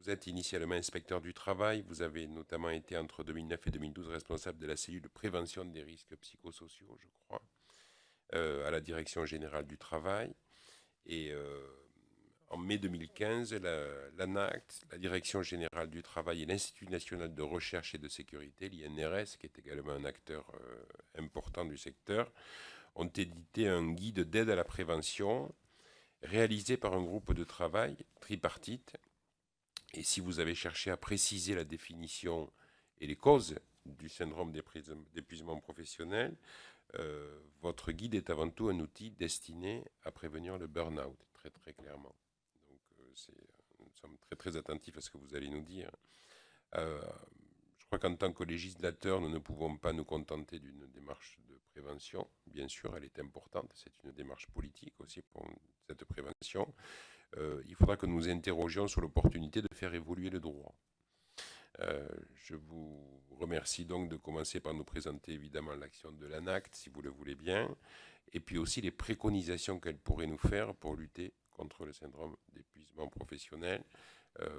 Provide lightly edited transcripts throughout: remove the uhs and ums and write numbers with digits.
vous êtes initialement inspecteur du travail. Vous avez notamment été entre 2009 et 2012 responsable de la cellule de prévention des risques psychosociaux, je crois, à la Direction générale du travail. Et en mai 2015, l'ANACT, la Direction générale du travail et l'Institut national de recherche et de sécurité, l'INRS, qui est également un acteur important du secteur, ont édité un guide d'aide à la prévention réalisé par un groupe de travail tripartite. Et si vous avez cherché à préciser la définition et les causes du syndrome d'épuisement professionnel, votre guide est avant tout un outil destiné à prévenir le burn-out, très très clairement. Donc nous sommes très très attentifs à ce que vous allez nous dire. Je crois qu'en tant que législateur, nous ne pouvons pas nous contenter d'une démarche de prévention. Bien sûr, elle est importante, c'est une démarche politique aussi pour cette prévention. Il faudra que nous interrogions sur l'opportunité de faire évoluer le droit. Je vous remercie donc de commencer par nous présenter évidemment l'action de l'ANACT, si vous le voulez bien, et puis aussi les préconisations qu'elle pourrait nous faire pour lutter contre le syndrome d'épuisement professionnel,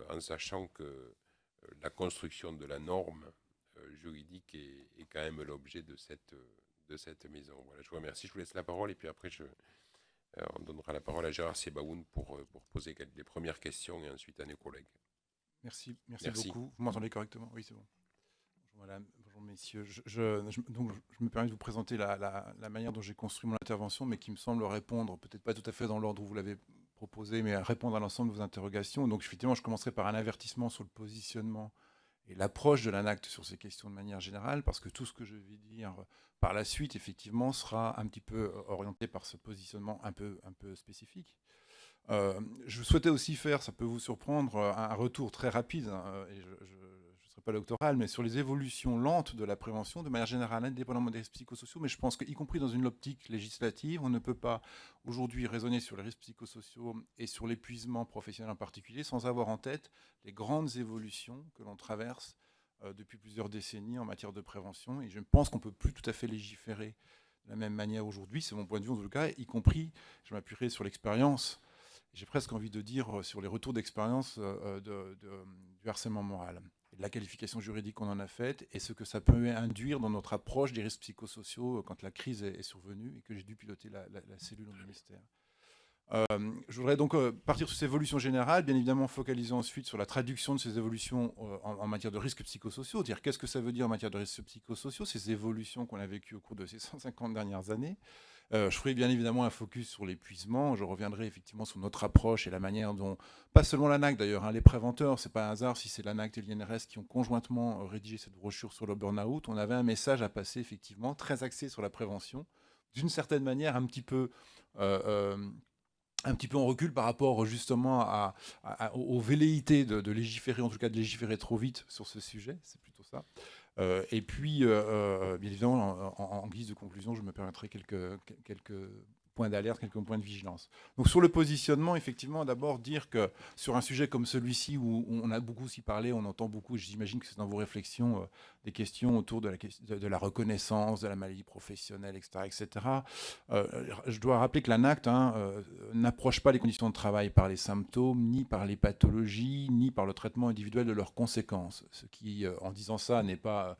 en sachant que la construction de la norme juridique est quand même l'objet de cette maison. Voilà, je vous remercie, je vous laisse la parole, et puis après on donnera la parole à Gérard Sebaoun pour poser les premières questions et ensuite à nos collègues. Merci beaucoup. Vous m'entendez correctement? Oui, c'est bon. Bonjour madame, bonjour messieurs. Donc, je me permets de vous présenter la manière dont j'ai construit mon intervention, mais qui me semble répondre, peut-être pas tout à fait dans l'ordre où vous l'avez proposé, mais répondre à l'ensemble de vos interrogations. Donc effectivement, je commencerai par un avertissement sur le positionnement et l'approche de l'ANACT sur ces questions de manière générale, parce que tout ce que je vais dire par la suite, effectivement, sera un petit peu orienté par ce positionnement un peu spécifique. Je souhaitais aussi faire, ça peut vous surprendre, un retour très rapide, hein, et je ne serai pas doctoral, mais sur les évolutions lentes de la prévention, de manière générale, indépendamment des risques psychosociaux, mais je pense qu'y compris dans une optique législative, on ne peut pas aujourd'hui raisonner sur les risques psychosociaux et sur l'épuisement professionnel en particulier sans avoir en tête les grandes évolutions que l'on traverse depuis plusieurs décennies en matière de prévention, et je pense qu'on ne peut plus tout à fait légiférer de la même manière aujourd'hui, c'est mon point de vue en tout cas, y compris, je m'appuierai sur l'expérience. J'ai presque envie de dire sur les retours d'expérience du harcèlement moral, et de la qualification juridique qu'on en a faite, et ce que ça peut induire dans notre approche des risques psychosociaux quand la crise est survenue et que j'ai dû piloter la cellule au ministère. Je voudrais donc partir sur ces évolutions générales, bien évidemment focaliser ensuite sur la traduction de ces évolutions en matière de risques psychosociaux, dire qu'est-ce que ça veut dire en matière de risques psychosociaux, ces évolutions qu'on a vécues au cours de ces 150 dernières années. Je ferai bien évidemment un focus sur l'épuisement. Je reviendrai effectivement sur notre approche et la manière dont, pas seulement l'ANACT d'ailleurs, hein, les préventeurs, c'est pas un hasard si c'est l'ANACT et l'INRS qui ont conjointement rédigé cette brochure sur le burn-out. On avait un message à passer effectivement très axé sur la prévention, d'une certaine manière un petit peu en recul par rapport justement aux velléités de légiférer, en tout cas de légiférer trop vite sur ce sujet, c'est plutôt ça. Et puis, bien évidemment, en guise de conclusion, je me permettrai quelques points d'alerte, quelques points de vigilance. Donc sur le positionnement, effectivement, d'abord dire que sur un sujet comme celui-ci, où on a beaucoup aussi parlé, on entend beaucoup, j'imagine que c'est dans vos réflexions, des questions autour de la reconnaissance, de la maladie professionnelle, etc. etc. Je dois rappeler que l'ANACT n'approche pas les conditions de travail par les symptômes, ni par les pathologies, ni par le traitement individuel de leurs conséquences. Ce qui, en disant ça, n'est pas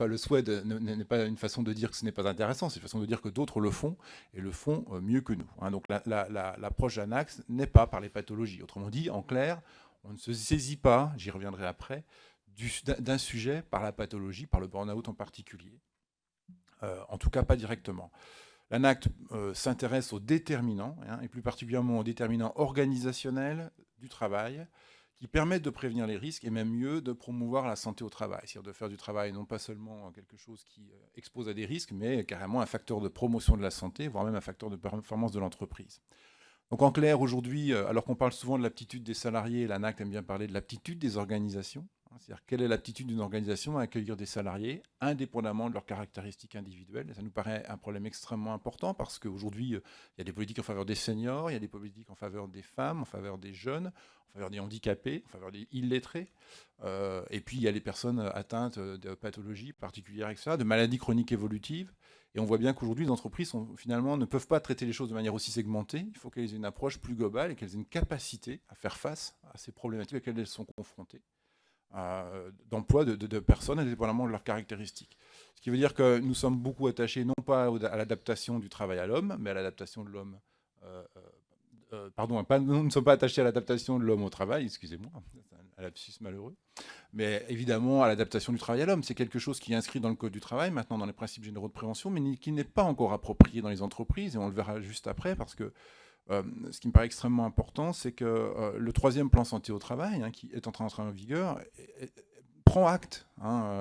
le souhait, n'est pas une façon de dire que ce n'est pas intéressant, c'est une façon de dire que d'autres le font, et le font mieux que nous. Donc l'approche d'ANACT n'est pas par les pathologies. Autrement dit, en clair, on ne se saisit pas, j'y reviendrai après, d'un sujet par la pathologie, par le burn-out en particulier. En tout cas, pas directement. L'ANACT s'intéresse aux déterminants, et plus particulièrement aux déterminants organisationnels du travail, qui permettent de prévenir les risques et même mieux de promouvoir la santé au travail, c'est-à-dire de faire du travail non pas seulement quelque chose qui expose à des risques, mais carrément un facteur de promotion de la santé, voire même un facteur de performance de l'entreprise. Donc en clair, aujourd'hui, alors qu'on parle souvent de l'aptitude des salariés, l'ANACT aime bien parler de l'aptitude des organisations. C'est-à-dire quelle est l'aptitude d'une organisation à accueillir des salariés indépendamment de leurs caractéristiques individuelles. Et ça nous paraît un problème extrêmement important parce qu'aujourd'hui, il y a des politiques en faveur des seniors, il y a des politiques en faveur des femmes, en faveur des jeunes, en faveur des handicapés, en faveur des illettrés. Et puis, il y a les personnes atteintes de pathologies particulières, etc., de maladies chroniques évolutives. Et on voit bien qu'aujourd'hui, les entreprises finalement ne peuvent pas traiter les choses de manière aussi segmentée. Il faut qu'elles aient une approche plus globale et qu'elles aient une capacité à faire face à ces problématiques auxquelles elles sont confrontées. D'emploi de personnes indépendamment de leurs caractéristiques. Ce qui veut dire que nous sommes beaucoup attachés non pas à l'adaptation du travail à l'homme, mais à l'adaptation de l'homme. Nous ne sommes pas attachés à l'adaptation de l'homme au travail, excusez-moi, c'est un lapsus malheureux, mais évidemment à l'adaptation du travail à l'homme. C'est quelque chose qui est inscrit dans le Code du travail, maintenant dans les principes généraux de prévention, mais qui n'est pas encore approprié dans les entreprises, et on le verra juste après, parce que ce qui me paraît extrêmement important, c'est que le 3e plan santé au travail, qui est en train d'entrer en vigueur, prend acte,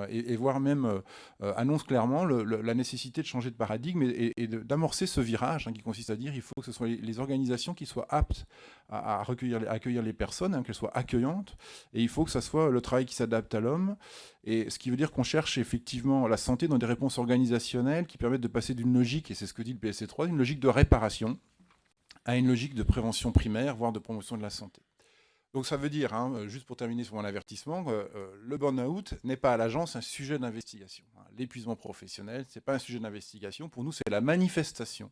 et voire même annonce clairement la nécessité de changer de paradigme et d'amorcer ce virage qui consiste à dire qu'il faut que ce soit les organisations qui soient aptes à accueillir les personnes, qu'elles soient accueillantes, et il faut que ce soit le travail qui s'adapte à l'homme, et ce qui veut dire qu'on cherche effectivement la santé dans des réponses organisationnelles qui permettent de passer d'une logique, et c'est ce que dit le PSC3, d'une logique de réparation à une logique de prévention primaire, voire de promotion de la santé. Donc ça veut dire, juste pour terminer sur mon avertissement, le burn-out n'est pas à l'agence un sujet d'investigation. L'épuisement professionnel, ce n'est pas un sujet d'investigation. Pour nous, c'est la manifestation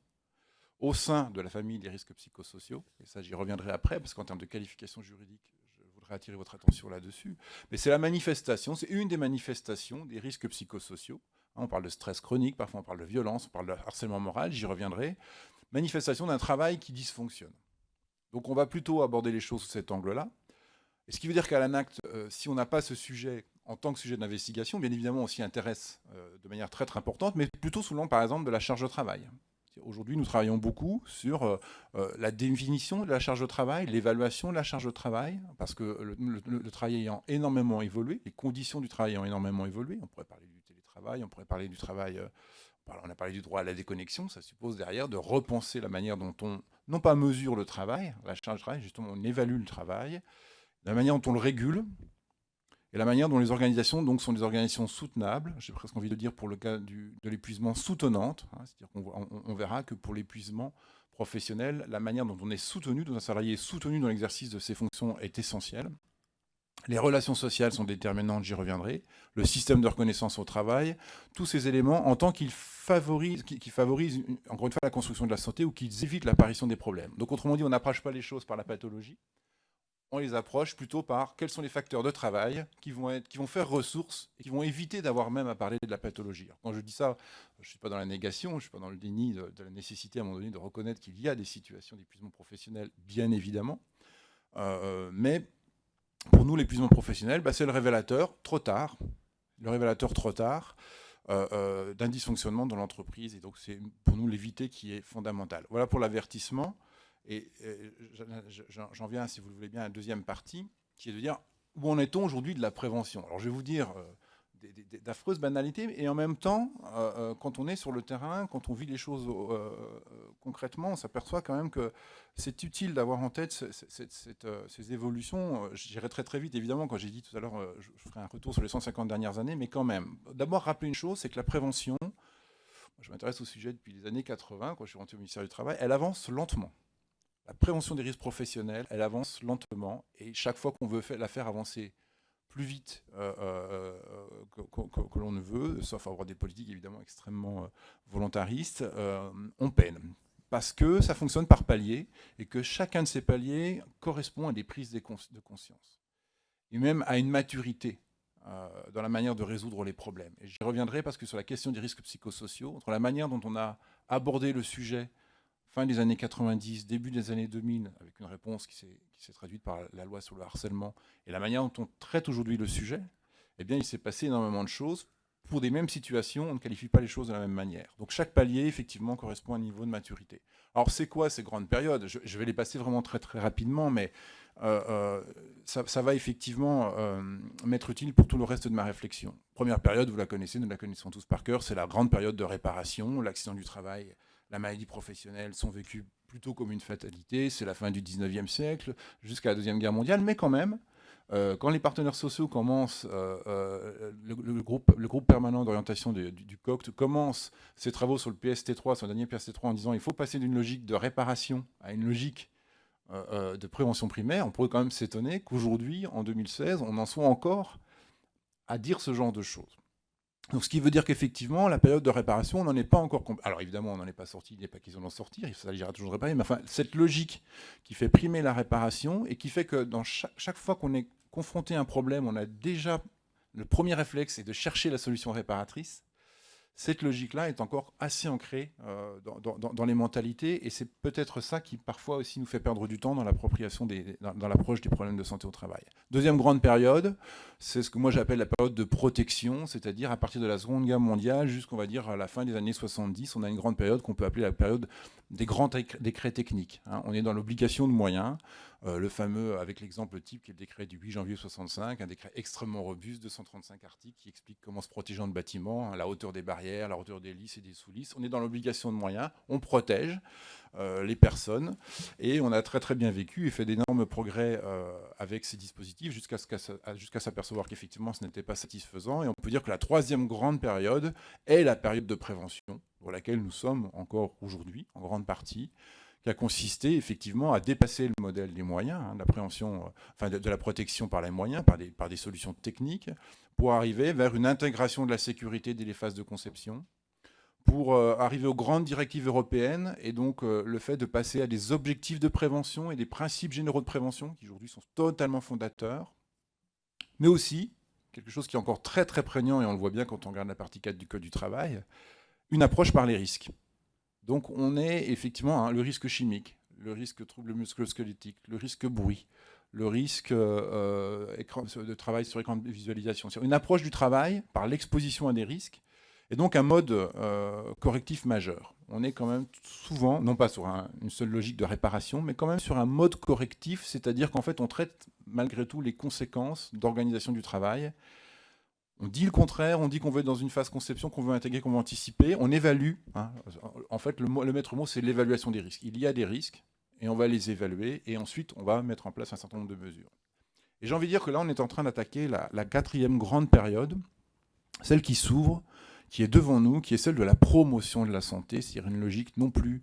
au sein de la famille des risques psychosociaux. Et ça, j'y reviendrai après, parce qu'en termes de qualification juridique, je voudrais attirer votre attention là-dessus. Mais c'est la manifestation, c'est une des manifestations des risques psychosociaux. On parle de stress chronique, parfois on parle de violence, on parle de harcèlement moral, j'y reviendrai. Manifestation d'un travail qui dysfonctionne. Donc on va plutôt aborder les choses sous cet angle-là. Et ce qui veut dire qu'à l'ANACT, si on n'a pas ce sujet en tant que sujet d'investigation, bien évidemment on s'y intéresse de manière très très importante, mais plutôt sous l'angle par exemple de la charge de travail. Aujourd'hui nous travaillons beaucoup sur la définition de la charge de travail, l'évaluation de la charge de travail, parce que le travail ayant énormément évolué, les conditions du travail ayant énormément évolué, on pourrait parler du télétravail, on pourrait parler du travail... On a parlé du droit à la déconnexion, ça suppose derrière de repenser la manière dont on, non pas mesure le travail, la charge de travail, justement on évalue le travail, la manière dont on le régule, et la manière dont les organisations donc, sont des organisations soutenables, j'ai presque envie de dire pour le cas de l'épuisement soutenante, c'est-à-dire qu'on verra que pour l'épuisement professionnel, la manière dont on est soutenu, dont un salarié est soutenu dans l'exercice de ses fonctions est essentielle. Les relations sociales sont déterminantes, j'y reviendrai. Le système de reconnaissance au travail, tous ces éléments en tant qu'ils favorisent, encore une fois, la construction de la santé ou qu'ils évitent l'apparition des problèmes. Donc autrement dit, on n'approche pas les choses par la pathologie, on les approche plutôt par quels sont les facteurs de travail qui vont faire ressource et qui vont éviter d'avoir même à parler de la pathologie. Alors, quand je dis ça, je ne suis pas dans la négation, je ne suis pas dans le déni de la nécessité à un moment donné de reconnaître qu'il y a des situations d'épuisement professionnel, bien évidemment, mais pour nous, l'épuisement professionnel, c'est le révélateur trop tard, d'un dysfonctionnement dans l'entreprise. Et donc, c'est pour nous l'éviter qui est fondamental. Voilà pour l'avertissement. Et j'en viens, si vous le voulez bien, à la deuxième partie, qui est de dire où en est-on aujourd'hui de la prévention. Alors, je vais vous dire d'affreuses banalités, et en même temps, quand on est sur le terrain, quand on vit les choses concrètement, on s'aperçoit quand même que c'est utile d'avoir en tête ces évolutions. J'irai très très vite, évidemment, quand j'ai dit tout à l'heure, je ferai un retour sur les 150 dernières années, mais quand même. D'abord, rappeler une chose, c'est que la prévention, je m'intéresse au sujet depuis les années 80, quand je suis rentré au ministère du Travail, elle avance lentement. La prévention des risques professionnels, elle avance lentement, et chaque fois qu'on veut la faire avancer plus vite que l'on ne veut, sauf avoir des politiques évidemment extrêmement volontaristes, on peine. Parce que ça fonctionne par paliers et que chacun de ces paliers correspond à des prises de conscience. Et même à une maturité dans la manière de résoudre les problèmes. Et j'y reviendrai parce que sur la question des risques psychosociaux, entre la manière dont on a abordé le sujet fin des années 90, début des années 2000, avec une réponse qui s'est traduite par la loi sur le harcèlement, et la manière dont on traite aujourd'hui le sujet, eh bien, il s'est passé énormément de choses. Pour des mêmes situations, on ne qualifie pas les choses de la même manière. Donc chaque palier, effectivement, correspond à un niveau de maturité. Alors c'est quoi ces grandes périodes ? Je vais les passer vraiment très très rapidement, mais ça va effectivement m'être utile pour tout le reste de ma réflexion. Première période, vous la connaissez, nous la connaissons tous par cœur, c'est la grande période de réparation, l'accident du travail, la maladie professionnelle sont vécues plutôt comme une fatalité. C'est la fin du 19e siècle, jusqu'à la Deuxième Guerre mondiale, mais quand même, Quand les partenaires sociaux commencent, le groupe permanent d'orientation du COCT commence ses travaux sur le PST3, son dernier PST3, en disant il faut passer d'une logique de réparation à une logique de prévention primaire, on pourrait quand même s'étonner qu'aujourd'hui, en 2016, on en soit encore à dire ce genre de choses. Donc, ce qui veut dire qu'effectivement, la période de réparation, on n'en est pas encore... Alors, évidemment, on n'en est pas sorti, il n'est pas question d'en sortir, il s'agira toujours de réparer, mais enfin, cette logique qui fait primer la réparation et qui fait que dans chaque fois qu'on est confronté à un problème, on a déjà... Le premier réflexe, c'est de chercher la solution réparatrice. Cette logique-là est encore assez ancrée dans les mentalités, et c'est peut-être ça qui parfois aussi nous fait perdre du temps dans l'appropriation dans l'approche des problèmes de santé au travail. Deuxième grande période, c'est ce que moi j'appelle la période de protection, c'est-à-dire à partir de la Seconde Guerre mondiale jusqu'on va dire à la fin des années 70, on a une grande période qu'on peut appeler la période des grands décrets techniques. On est dans l'obligation de moyens. Le fameux, avec l'exemple type, qui est le décret du 8 janvier 65, un décret extrêmement robuste, 235 articles, qui explique comment se protéger dans le bâtiment, la hauteur des barrières, la hauteur des lisses et des sous-lisses. On est dans l'obligation de moyens, on protège les personnes, et on a très très bien vécu et fait d'énormes progrès avec ces dispositifs jusqu'à s'apercevoir qu'effectivement ce n'était pas satisfaisant. Et on peut dire que la troisième grande période est la période de prévention, pour laquelle nous sommes encore aujourd'hui, en grande partie, qui a consisté effectivement à dépasser le modèle des moyens, de la prévention, de la protection par les moyens, par des solutions techniques, pour arriver vers une intégration de la sécurité dès les phases de conception, pour arriver aux grandes directives européennes, et donc le fait de passer à des objectifs de prévention et des principes généraux de prévention, qui aujourd'hui sont totalement fondateurs, mais aussi, quelque chose qui est encore très très prégnant, et on le voit bien quand on regarde la partie 4 du Code du travail, une approche par les risques. Donc on est effectivement le risque chimique, le risque trouble musculo-squelettique, le risque bruit, le risque de travail sur écran de visualisation. C'est une approche du travail par l'exposition à des risques, et donc un mode correctif majeur. On est quand même souvent, non pas sur une seule logique de réparation, mais quand même sur un mode correctif, c'est-à-dire qu'en fait on traite malgré tout les conséquences d'organisation du travail. On dit le contraire, on dit qu'on veut être dans une phase conception, qu'on veut intégrer, qu'on veut anticiper. On évalue. En fait, le maître mot, c'est l'évaluation des risques. Il y a des risques, et on va les évaluer, et ensuite, on va mettre en place un certain nombre de mesures. Et j'ai envie de dire que là, on est en train d'attaquer la quatrième grande période, celle qui s'ouvre, qui est devant nous, qui est celle de la promotion de la santé, c'est-à-dire une logique non plus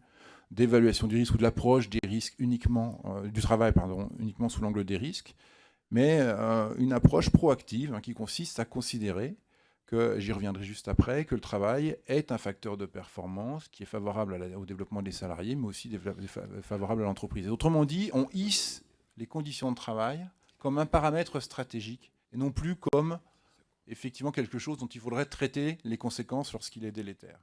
d'évaluation du risque ou de l'approche des risques uniquement, du travail, uniquement sous l'angle des risques, mais une approche proactive qui consiste à considérer que, j'y reviendrai juste après, que le travail est un facteur de performance qui est favorable au développement des salariés, mais aussi favorable à l'entreprise. Autrement dit, on hisse les conditions de travail comme un paramètre stratégique, et non plus comme effectivement quelque chose dont il faudrait traiter les conséquences lorsqu'il est délétère.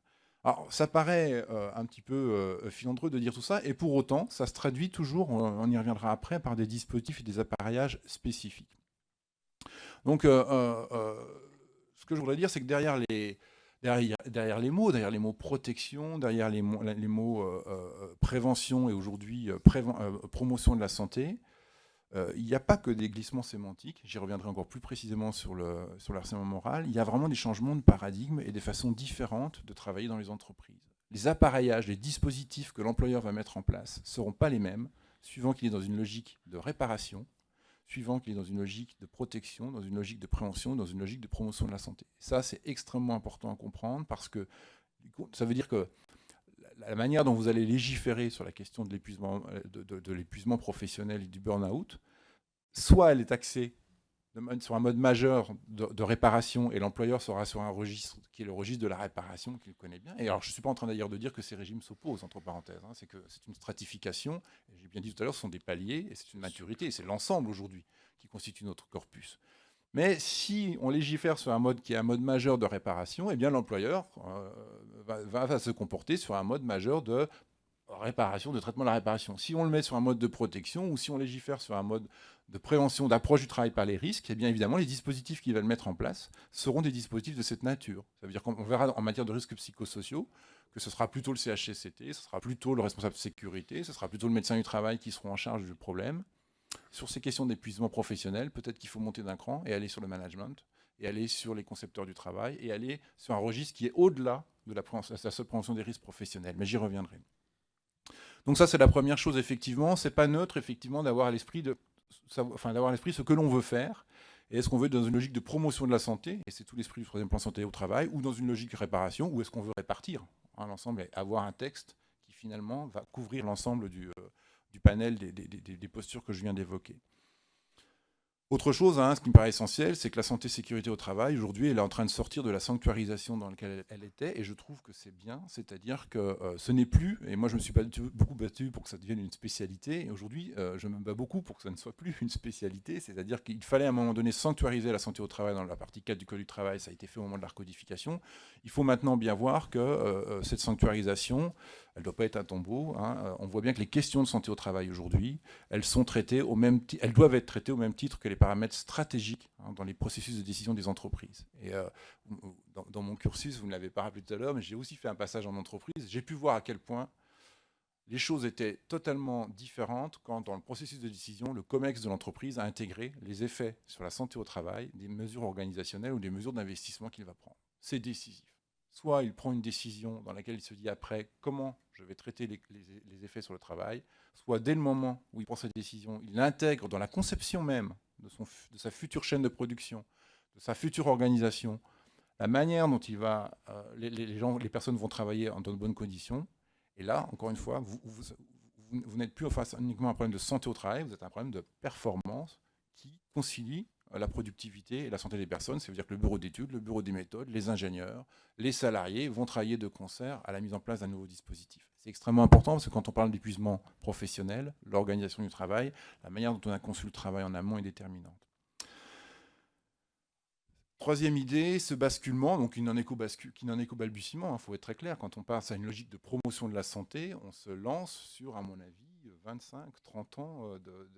Alors, ça paraît un petit peu filandreux de dire tout ça, et pour autant, ça se traduit toujours, on y reviendra après, par des dispositifs et des appareillages spécifiques. Donc, ce que je voudrais dire, c'est que derrière les mots protection, derrière les mots prévention et aujourd'hui promotion de la santé, il n'y a pas que des glissements sémantiques, j'y reviendrai encore plus précisément sur le harcèlement moral, il y a vraiment des changements de paradigme et des façons différentes de travailler dans les entreprises. Les appareillages, les dispositifs que l'employeur va mettre en place ne seront pas les mêmes, suivant qu'il est dans une logique de réparation, suivant qu'il est dans une logique de protection, dans une logique de prévention, dans une logique de promotion de la santé. Ça, c'est extrêmement important à comprendre, parce que ça veut dire que la manière dont vous allez légiférer sur la question de l'épuisement professionnel et du burn-out, soit elle est axée sur un mode majeur de réparation, et l'employeur sera sur un registre qui est le registre de la réparation, qu'il connaît bien. Et alors, je ne suis pas en train d'ailleurs de dire que ces régimes s'opposent, entre parenthèses. C'est que c'est une stratification. J'ai bien dit tout à l'heure, ce sont des paliers, et c'est une maturité, et c'est l'ensemble aujourd'hui qui constitue notre corpus. Mais si on légifère sur un mode qui est un mode majeur de réparation, eh bien l'employeur va se comporter sur un mode majeur de réparation, de traitement de la réparation. Si on le met sur un mode de protection, ou si on légifère sur un mode de prévention, d'approche du travail par les risques, eh bien évidemment les dispositifs qu'il va mettre en place seront des dispositifs de cette nature. Ça veut dire qu'on verra en matière de risques psychosociaux que ce sera plutôt le CHSCT, ce sera plutôt le responsable de sécurité, ce sera plutôt le médecin du travail qui seront en charge du problème. Sur ces questions d'épuisement professionnel, peut-être qu'il faut monter d'un cran et aller sur le management, et aller sur les concepteurs du travail, et aller sur un registre qui est au-delà de la seule prévention des risques professionnels. Mais j'y reviendrai. Donc ça, c'est la première chose, effectivement. C'est pas neutre, effectivement, d'avoir à l'esprit d'avoir à l'esprit ce que l'on veut faire. Et est-ce qu'on veut être dans une logique de promotion de la santé, et c'est tout l'esprit du troisième plan santé au travail, ou dans une logique de réparation, ou est-ce qu'on veut répartir l'ensemble et avoir un texte qui finalement va couvrir l'ensemble du panel des postures que je viens d'évoquer. Autre chose, ce qui me paraît essentiel, c'est que la santé-sécurité au travail, aujourd'hui, elle est en train de sortir de la sanctuarisation dans laquelle elle était, et je trouve que c'est bien, c'est-à-dire que ce n'est plus, et moi je me suis beaucoup battu pour que ça devienne une spécialité, et aujourd'hui je me bats beaucoup pour que ça ne soit plus une spécialité, c'est-à-dire qu'il fallait à un moment donné sanctuariser la santé au travail dans la partie 4 du Code du travail, ça a été fait au moment de la recodification. Il faut maintenant bien voir que cette sanctuarisation, elle ne doit pas être un tombeau. On voit bien que les questions de santé au travail aujourd'hui, elles doivent être traitées au même titre que les paramètres stratégiques dans les processus de décision des entreprises. Et dans mon cursus, vous ne l'avez pas rappelé tout à l'heure, mais j'ai aussi fait un passage en entreprise. J'ai pu voir à quel point les choses étaient totalement différentes quand, dans le processus de décision, le COMEX de l'entreprise a intégré les effets sur la santé au travail des mesures organisationnelles ou des mesures d'investissement qu'il va prendre. C'est décisif. Soit il prend une décision dans laquelle il se dit après comment je vais traiter les effets sur le travail, soit dès le moment où il prend cette décision, il l'intègre dans la conception même de sa future chaîne de production, de sa future organisation, la manière dont les personnes vont travailler dans de bonnes conditions. Et là, encore une fois, vous n'êtes plus face uniquement à un problème de santé au travail, vous êtes un problème de performance qui concilie la productivité et la santé des personnes. Ça veut dire que le bureau d'études, le bureau des méthodes, les ingénieurs, les salariés vont travailler de concert à la mise en place d'un nouveau dispositif. C'est extrêmement important parce que quand on parle d'épuisement professionnel, l'organisation du travail, la manière dont on a conçu le travail en amont est déterminante. Troisième idée, ce basculement, donc qui n'en est qu'au balbutiement, il faut être très clair, quand on passe à une logique de promotion de la santé, on se lance sur, à mon avis, 25, 30 ans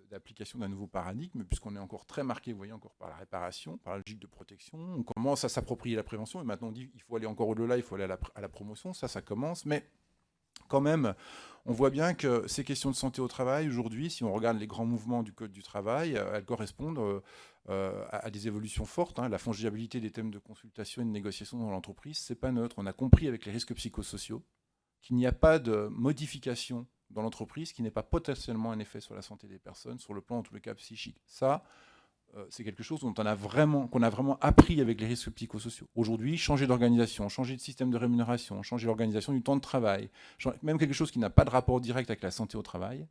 d'application d'un nouveau paradigme, puisqu'on est encore très marqué, vous voyez, encore par la réparation, par la logique de protection. On commence à s'approprier la prévention, et maintenant on dit qu'il faut aller encore au-delà, il faut aller à la promotion, ça commence, mais quand même, on voit bien que ces questions de santé au travail, aujourd'hui, si on regarde les grands mouvements du Code du travail, elles correspondent à des évolutions fortes. La fongibilité des thèmes de consultation et de négociation dans l'entreprise, c'est pas neutre. On a compris avec les risques psychosociaux qu'il n'y a pas de modification dans l'entreprise qui n'ait pas potentiellement un effet sur la santé des personnes, sur le plan, en tous les cas, psychique. Ça, c'est quelque chose qu'on a vraiment appris avec les risques psychosociaux. Aujourd'hui, changer d'organisation, changer de système de rémunération, changer l'organisation du temps de travail, même quelque chose qui n'a pas de rapport direct avec la santé au travail,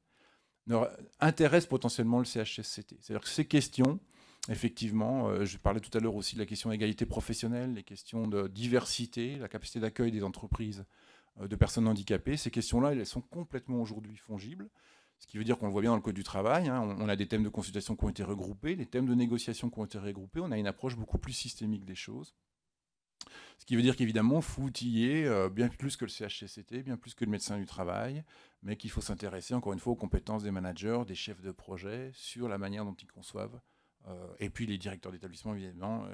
intéresse potentiellement le CHSCT. C'est-à-dire que ces questions, effectivement, je parlais tout à l'heure aussi de la question d'égalité professionnelle, les questions de diversité, la capacité d'accueil des entreprises de personnes handicapées, ces questions-là, elles sont complètement aujourd'hui fongibles. Ce qui veut dire qu'on le voit bien dans le Code du travail, on a des thèmes de consultation qui ont été regroupés, des thèmes de négociation qui ont été regroupés, on a une approche beaucoup plus systémique des choses. Ce qui veut dire qu'évidemment, il faut outiller bien plus que le CHSCT, bien plus que le médecin du travail, mais qu'il faut s'intéresser encore une fois aux compétences des managers, des chefs de projet, sur la manière dont ils conçoivent, et puis les directeurs d'établissement, évidemment,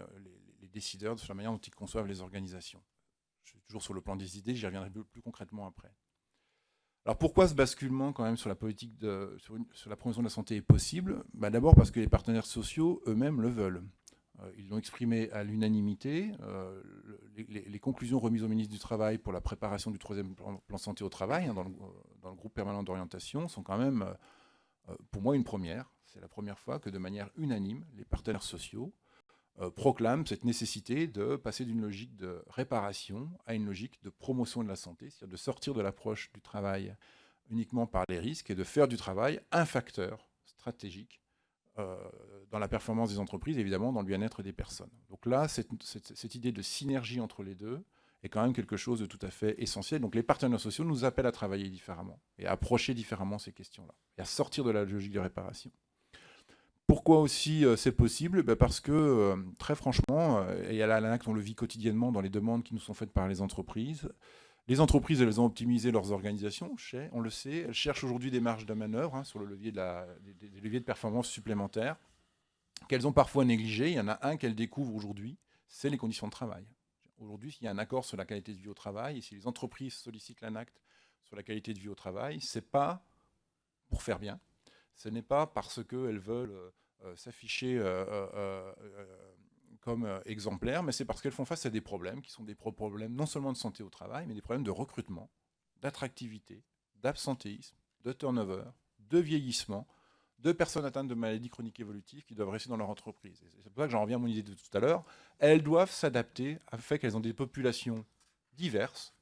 les décideurs, sur la manière dont ils conçoivent les organisations. Je suis toujours sur le plan des idées, j'y reviendrai plus concrètement après. Alors pourquoi ce basculement quand même sur la politique sur la promotion de la santé est possible ? D'abord parce que les partenaires sociaux eux-mêmes le veulent. Ils l'ont exprimé à l'unanimité. Les conclusions remises au ministre du Travail pour la préparation du troisième plan santé au travail, dans le groupe permanent d'orientation, sont quand même, pour moi, une première. C'est la première fois que de manière unanime, les partenaires sociaux proclament cette nécessité de passer d'une logique de réparation à une logique de promotion de la santé, c'est-à-dire de sortir de l'approche du travail uniquement par les risques et de faire du travail un facteur stratégique dans la performance des entreprises, évidemment dans le bien-être des personnes. Donc là, cette idée de synergie entre les deux est quand même quelque chose de tout à fait essentiel. Donc les partenaires sociaux nous appellent à travailler différemment et à approcher différemment ces questions-là et à sortir de la logique de réparation. Pourquoi aussi c'est possible ? Parce que, très franchement, et à l'ANACT, on le vit quotidiennement dans les demandes qui nous sont faites par les entreprises, elles ont optimisé leurs organisations, on le sait, elles cherchent aujourd'hui des marges de manœuvre sur le levier des leviers de performance supplémentaires, qu'elles ont parfois négligées. Il y en a un qu'elles découvrent aujourd'hui, c'est les conditions de travail. Aujourd'hui, s'il y a un accord sur la qualité de vie au travail, et si les entreprises sollicitent l'ANACT sur la qualité de vie au travail, ce n'est pas pour faire bien, ce n'est pas parce qu'elles veulent s'afficher comme exemplaires, mais c'est parce qu'elles font face à des problèmes qui sont des problèmes non seulement de santé au travail, mais des problèmes de recrutement, d'attractivité, d'absentéisme, de turnover, de vieillissement, 2 personnes atteintes de maladies chroniques évolutives qui doivent rester dans leur entreprise. Et c'est pour ça que j'en reviens à mon idée de tout à l'heure. Elles doivent s'adapter à fait qu'elles ont des populations diverses,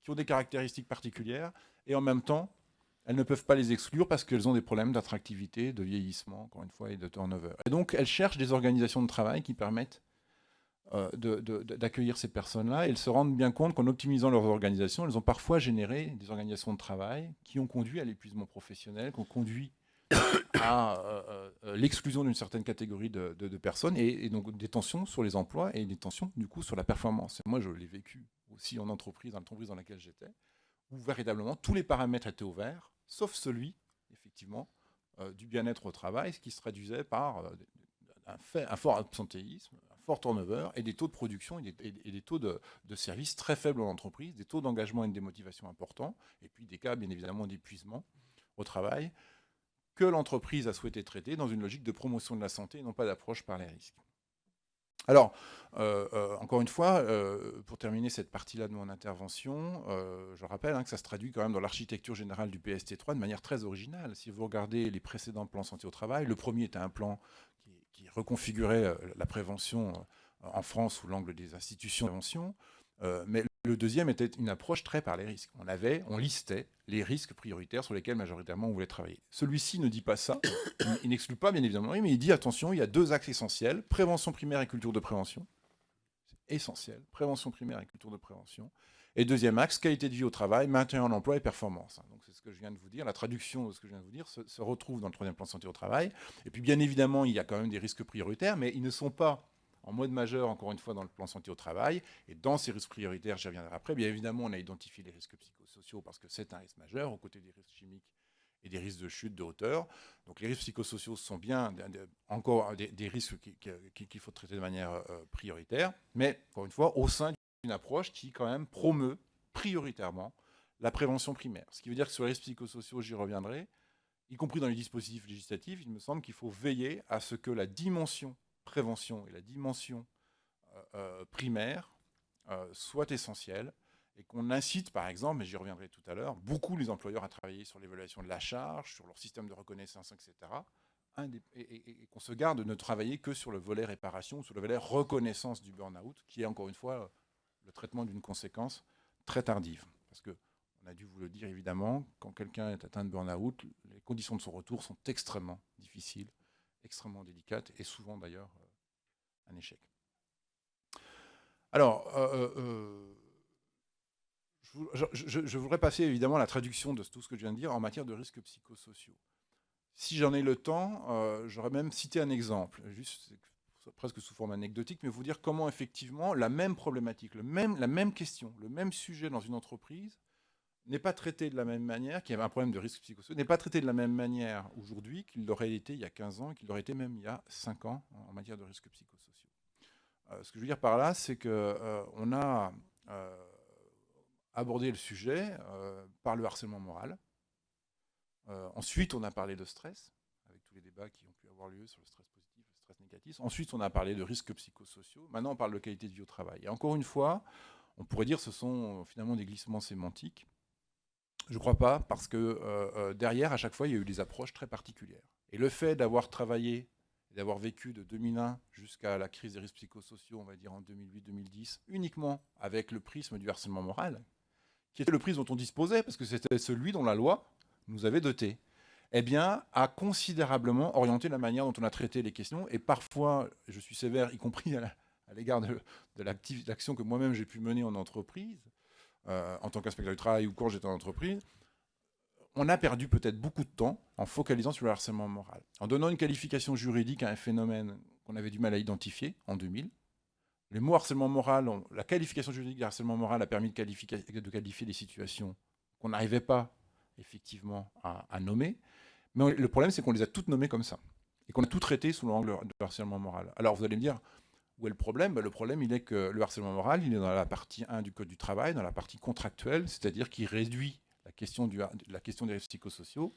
qui ont des caractéristiques particulières, et en même temps, elles ne peuvent pas les exclure parce qu'elles ont des problèmes d'attractivité, de vieillissement, encore une fois, et de turnover. Et donc, elles cherchent des organisations de travail qui permettent d'accueillir ces personnes-là. Et elles se rendent bien compte qu'en optimisant leurs organisations, elles ont parfois généré des organisations de travail qui ont conduit à l'épuisement professionnel, qui ont conduit à l'exclusion d'une certaine catégorie de personnes et donc des tensions sur les emplois et des tensions du coup sur la performance. Et moi, je l'ai vécu aussi en entreprise, dans l'entreprise dans laquelle j'étais, où véritablement tous les paramètres étaient ouverts, sauf celui, effectivement, du bien-être au travail, ce qui se traduisait par un fort absentéisme, un fort turnover et des taux de production et des taux de services très faibles en entreprise, des taux d'engagement et de démotivation importants, et puis des cas, bien évidemment, d'épuisement au travail, que l'entreprise a souhaité traiter dans une logique de promotion de la santé et non pas d'approche par les risques. Alors, encore une fois, pour terminer cette partie-là de mon intervention, je rappelle que ça se traduit quand même dans l'architecture générale du PST3 de manière très originale. Si vous regardez les précédents plans santé au travail, le premier était un plan qui reconfigurait la prévention en France sous l'angle des institutions de prévention, mais le deuxième était une approche très par les risques. On listait les risques prioritaires sur lesquels majoritairement on voulait travailler. Celui-ci ne dit pas ça, il n'exclut pas bien évidemment, mais il dit attention, il y a 2 axes essentiels, prévention primaire et culture de prévention. C'est essentiel, prévention primaire et culture de prévention. Et deuxième axe, qualité de vie au travail, maintien en emploi et performance. Donc c'est ce que je viens de vous dire, la traduction de ce que je viens de vous dire se retrouve dans le 3e plan santé au travail. Et puis bien évidemment, il y a quand même des risques prioritaires, mais ils ne sont pas en mode majeur, encore une fois, dans le plan santé au travail. Et dans ces risques prioritaires, j'y reviendrai après, bien évidemment, on a identifié les risques psychosociaux parce que c'est un risque majeur, aux côtés des risques chimiques et des risques de chute de hauteur. Donc les risques psychosociaux sont bien encore des risques qu'il faut traiter de manière prioritaire, mais encore une fois, au sein d'une approche qui quand même promeut prioritairement la prévention primaire. Ce qui veut dire que sur les risques psychosociaux, j'y reviendrai, y compris dans les dispositifs législatifs, il me semble qu'il faut veiller à ce que la dimension prévention et la dimension primaire soit essentielle et qu'on incite, par exemple, et j'y reviendrai tout à l'heure, beaucoup les employeurs à travailler sur l'évaluation de la charge, sur leur système de reconnaissance, etc. Et qu'on se garde de ne travailler que sur le volet réparation, sur le volet reconnaissance du burn-out, qui est encore une fois le traitement d'une conséquence très tardive. Parce que, on a dû vous le dire évidemment, quand quelqu'un est atteint de burn-out, les conditions de son retour sont extrêmement difficiles, extrêmement délicates, et souvent d'ailleurs un échec. Alors, je voudrais passer évidemment à la traduction de tout ce que je viens de dire en matière de risques psychosociaux. Si j'en ai le temps, j'aurais même cité un exemple, juste presque sous forme anecdotique, mais vous dire comment effectivement la même problématique, la même question, le même sujet dans une entreprise n'est pas traité de la même manière, qu'il y avait un problème de risque psychosocial, n'est pas traité de la même manière aujourd'hui qu'il l'aurait été il y a 15 ans, qu'il l'aurait été même il y a 5 ans en matière de risques psychosociaux. Ce que je veux dire par là, c'est qu'on a abordé le sujet par le harcèlement moral. Ensuite, on a parlé de stress, avec tous les débats qui ont pu avoir lieu sur le stress positif, le stress négatif. Ensuite, on a parlé de risques psychosociaux. Maintenant, on parle de qualité de vie au travail. Et encore une fois, on pourrait dire que ce sont finalement des glissements sémantiques. Je ne crois pas, parce que derrière, à chaque fois, il y a eu des approches très particulières. Et le fait d'avoir travaillé, d'avoir vécu de 2001 jusqu'à la crise des risques psychosociaux, on va dire en 2008-2010, uniquement avec le prisme du harcèlement moral, qui était le prisme dont on disposait, parce que c'était celui dont la loi nous avait doté, eh bien, a considérablement orienté la manière dont on a traité les questions. Et parfois, je suis sévère, y compris à l'égard de l'action que moi-même j'ai pu mener en entreprise, en tant qu'inspecteur du travail ou quand j'étais en entreprise, on a perdu peut-être beaucoup de temps en focalisant sur le harcèlement moral. En donnant une qualification juridique à un phénomène qu'on avait du mal à identifier en 2000, le mot harcèlement moral, la qualification juridique de harcèlement moral a permis de qualifier des situations qu'on n'arrivait pas effectivement à nommer. Mais le problème, c'est qu'on les a toutes nommées comme ça. Et qu'on a tout traité sous l'angle de harcèlement moral. Alors vous allez me dire, où est le problème ? Le problème, il est que le harcèlement moral, il est dans la partie 1 du Code du travail, dans la partie contractuelle, c'est-à-dire qu'il réduit la question des risques psychosociaux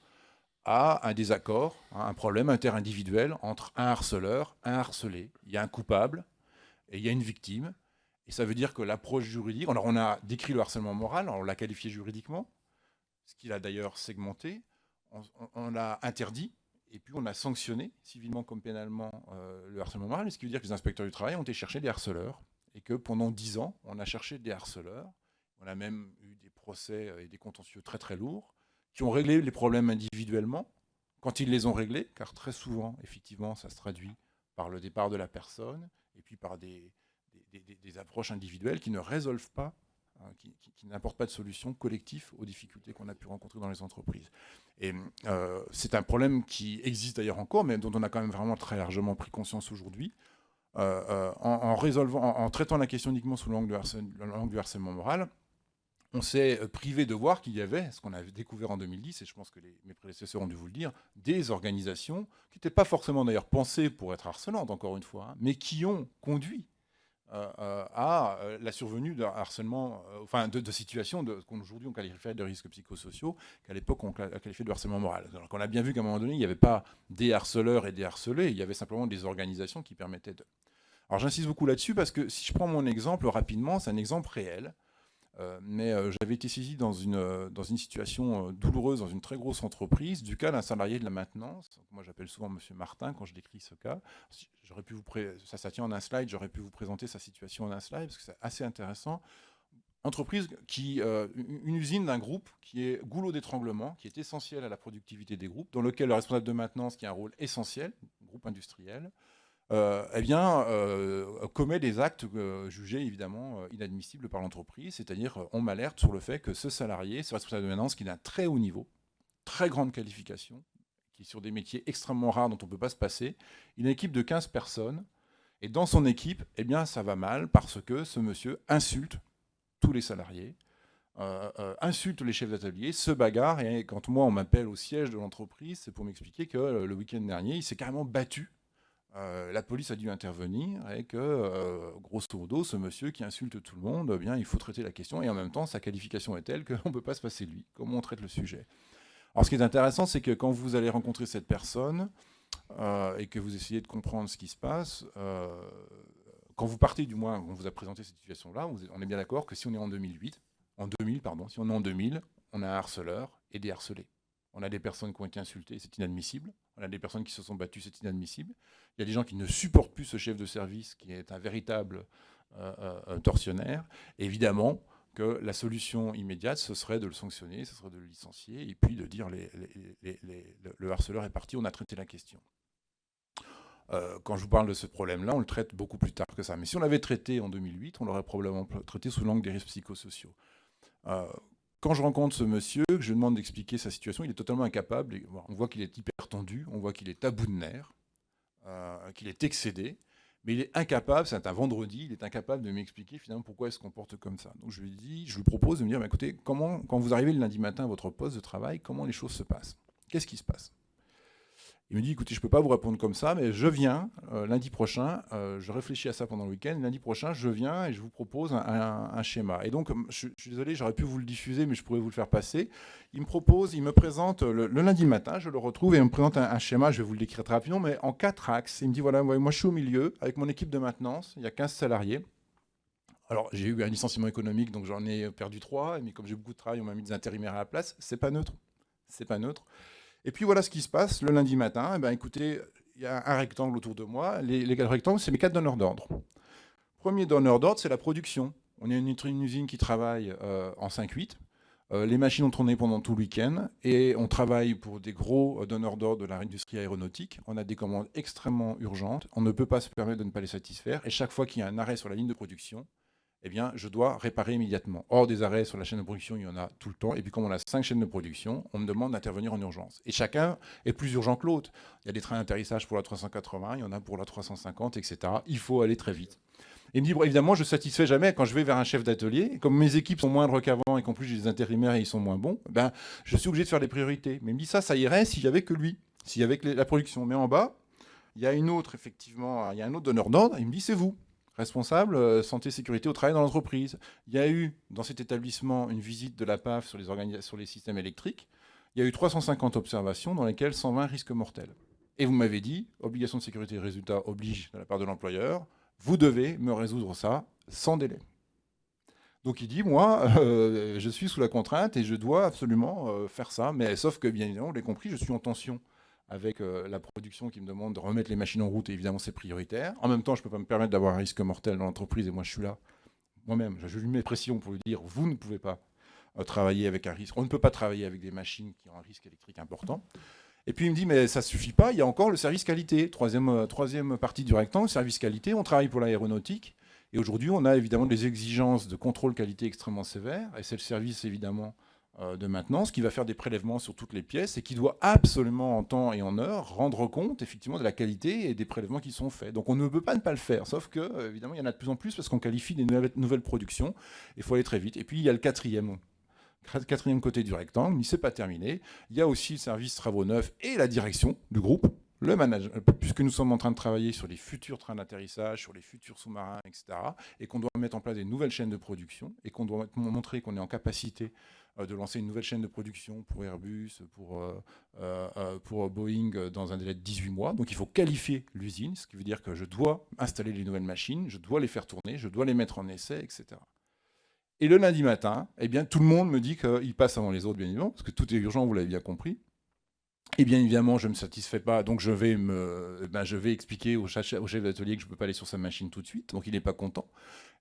à un désaccord, un problème interindividuel entre un harceleur, un harcelé. Il y a un coupable et il y a une victime. Et ça veut dire que l'approche juridique... Alors on a décrit le harcèlement moral, on l'a qualifié juridiquement, ce qu'il a d'ailleurs segmenté, on l'a interdit, Et puis on a sanctionné, civilement comme pénalement, le harcèlement moral, ce qui veut dire que les inspecteurs du travail ont été chercher des harceleurs, et que pendant 10 ans, on a cherché des harceleurs. On a même eu des procès et des contentieux très très lourds, qui ont réglé les problèmes individuellement, quand ils les ont réglés, car très souvent, effectivement, ça se traduit par le départ de la personne, et puis par des approches individuelles qui ne résolvent pas, qui n'apportent pas de solution collective aux difficultés qu'on a pu rencontrer dans les entreprises. Et c'est un problème qui existe d'ailleurs encore, mais dont on a quand même vraiment très largement pris conscience aujourd'hui, en traitant la question uniquement sous l'angle du harcèlement moral. On s'est privé de voir qu'il y avait, ce qu'on avait découvert en 2010, et je pense que mes prédécesseurs ont dû vous le dire, des organisations qui n'étaient pas forcément d'ailleurs pensées pour être harcelantes, encore une fois, mais qui ont conduit à la survenue de harcèlement, de situations qu'aujourd'hui on qualifie de risques psychosociaux, qu'à l'époque on qualifiait de harcèlement moral. Alors qu'on a bien vu qu'à un moment donné, il n'y avait pas des harceleurs et des harcelés, il y avait simplement des organisations qui permettaient de... Alors j'insiste beaucoup là-dessus parce que si je prends mon exemple rapidement, c'est un exemple réel. Mais j'avais été saisi dans une situation douloureuse dans une très grosse entreprise du cas d'un salarié de la maintenance. Moi, j'appelle souvent Monsieur Martin quand je décris ce cas. J'aurais pu ça tient en un slide, j'aurais pu vous présenter sa situation en un slide parce que c'est assez intéressant. Entreprise une usine d'un groupe qui est goulot d'étranglement, qui est essentiel à la productivité des groupes, dans lequel le responsable de maintenance, qui a un rôle essentiel, groupe industriel, commet des actes jugés évidemment inadmissibles par l'entreprise, c'est-à-dire on m'alerte sur le fait que ce salarié, ce responsable de maintenance qui est d'un très haut niveau, très grande qualification, qui est sur des métiers extrêmement rares dont on ne peut pas se passer, il a une équipe de 15 personnes, et dans son équipe, eh bien, ça va mal parce que ce monsieur insulte tous les salariés, insulte les chefs d'atelier, se bagarre, et quand moi on m'appelle au siège de l'entreprise, c'est pour m'expliquer que le week-end dernier, il s'est carrément battu. La police a dû intervenir et que, grosso modo, ce monsieur qui insulte tout le monde, eh bien, il faut traiter la question. Et en même temps, sa qualification est telle qu'on ne peut pas se passer de lui. Comment on traite le sujet? Alors, ce qui est intéressant, c'est que quand vous allez rencontrer cette personne et que vous essayez de comprendre ce qui se passe, quand vous partez, du moins, on vous a présenté cette situation-là, on est bien d'accord que si on est en 2000, si on est en 2000, on a un harceleur et des harcelés. On a des personnes qui ont été insultées, c'est inadmissible. On a des personnes qui se sont battues, c'est inadmissible. Il y a des gens qui ne supportent plus ce chef de service qui est un véritable tortionnaire. Et évidemment que la solution immédiate, ce serait de le sanctionner, ce serait de le licencier, et puis de dire le harceleur est parti, on a traité la question. Quand je vous parle de ce problème-là, on le traite beaucoup plus tard que ça. Mais si on l'avait traité en 2008, on l'aurait probablement traité sous l'angle des risques psychosociaux. Quand je rencontre ce monsieur, que je demande d'expliquer sa situation, il est totalement incapable. On voit qu'il est hyper tendu, on voit qu'il est à bout de nerfs, qu'il est excédé, mais il est incapable, c'est un vendredi, il est incapable de m'expliquer finalement pourquoi il se comporte comme ça. Donc je lui propose de me dire, écoutez, quand vous arrivez le lundi matin à votre poste de travail, comment les choses se passent? Qu'est-ce qui se passe? Il me dit, écoutez, je ne peux pas vous répondre comme ça, mais je viens lundi prochain, je réfléchis à ça pendant le week-end, lundi prochain, je viens et je vous propose un schéma. Et donc, je suis désolé, j'aurais pu vous le diffuser, mais je pourrais vous le faire passer. Il me présente le lundi matin, je le retrouve et il me présente un schéma, je vais vous le décrire très rapidement, mais en 4 axes. Il me dit, voilà, moi je suis au milieu, avec mon équipe de maintenance, il y a 15 salariés. Alors, j'ai eu un licenciement économique, donc j'en ai perdu 3, mais comme j'ai beaucoup de travail, on m'a mis des intérimaires à la place. C'est pas neutre. C'est pas neutre. Et puis voilà ce qui se passe le lundi matin. Eh ben, écoutez, il y a un rectangle autour de moi. Les 4 rectangles, c'est mes 4 donneurs d'ordre. Premier donneur d'ordre, c'est la production. On est une usine qui travaille en 5-8. Les machines ont tourné pendant tout le week-end et on travaille pour des gros donneurs d'ordre de l'industrie aéronautique. On a des commandes extrêmement urgentes. On ne peut pas se permettre de ne pas les satisfaire. Et chaque fois qu'il y a un arrêt sur la ligne de production, eh bien, je dois réparer immédiatement. Or, des arrêts sur la chaîne de production, il y en a tout le temps. Et puis, comme on a 5 chaînes de production, on me demande d'intervenir en urgence. Et chacun est plus urgent que l'autre. Il y a des trains d'atterrissage pour la 380, il y en a pour la 350, etc. Il faut aller très vite. Et il me dit, bon, évidemment, je ne satisfais jamais quand je vais vers un chef d'atelier. Comme mes équipes sont moindres qu'avant et qu'en plus j'ai des intérimaires et ils sont moins bons, ben, je suis obligé de faire des priorités. Mais il me dit, ça irait s'il n'y avait que lui, s'il y avait que la production. Mais en bas, il y a un autre donneur d'ordre. Il me dit, c'est vous. Responsable santé sécurité au travail dans l'entreprise. Il y a eu dans cet établissement une visite de la PAF sur les systèmes électriques. Il y a eu 350 observations dans lesquelles 120 risques mortels. Et vous m'avez dit, obligation de sécurité et résultat oblige de la part de l'employeur, vous devez me résoudre ça sans délai. Donc il dit, moi, je suis sous la contrainte et je dois absolument faire ça. Mais sauf que, bien évidemment, vous l'avez compris, je suis en tension avec la production qui me demande de remettre les machines en route, et évidemment c'est prioritaire. En même temps, je ne peux pas me permettre d'avoir un risque mortel dans l'entreprise, et moi je suis là, moi-même, je lui mets pression pour lui dire, vous ne pouvez pas travailler avec un risque, on ne peut pas travailler avec des machines qui ont un risque électrique important. Et puis il me dit, mais ça ne suffit pas, il y a encore le service qualité. Troisième partie du rectangle, service qualité, on travaille pour l'aéronautique. Et aujourd'hui, on a évidemment des exigences de contrôle qualité extrêmement sévères, et c'est le service évidemment de maintenance qui va faire des prélèvements sur toutes les pièces et qui doit absolument en temps et en heure rendre compte effectivement de la qualité et des prélèvements qui sont faits. Donc on ne peut pas ne pas le faire, sauf que évidemment il y en a de plus en plus parce qu'on qualifie des nouvelles productions, il faut aller très vite. Et puis il y a le quatrième côté du rectangle, il s'est pas terminé. Il y a aussi le service travaux neufs et la direction du groupe, le manager, puisque nous sommes en train de travailler sur les futurs trains d'atterrissage, sur les futurs sous-marins, etc., et qu'on doit mettre en place des nouvelles chaînes de production, et qu'on doit montrer qu'on est en capacité de lancer une nouvelle chaîne de production pour Airbus, pour Boeing dans un délai de 18 mois. Donc il faut qualifier l'usine, ce qui veut dire que je dois installer les nouvelles machines, je dois les faire tourner, je dois les mettre en essai, etc. Et le lundi matin, eh bien, tout le monde me dit qu'il passe avant les autres, bien évidemment, parce que tout est urgent, vous l'avez bien compris. Et bien évidemment, je ne me satisfais pas, donc je vais expliquer au chef d'atelier que je ne peux pas aller sur sa machine tout de suite, donc il n'est pas content,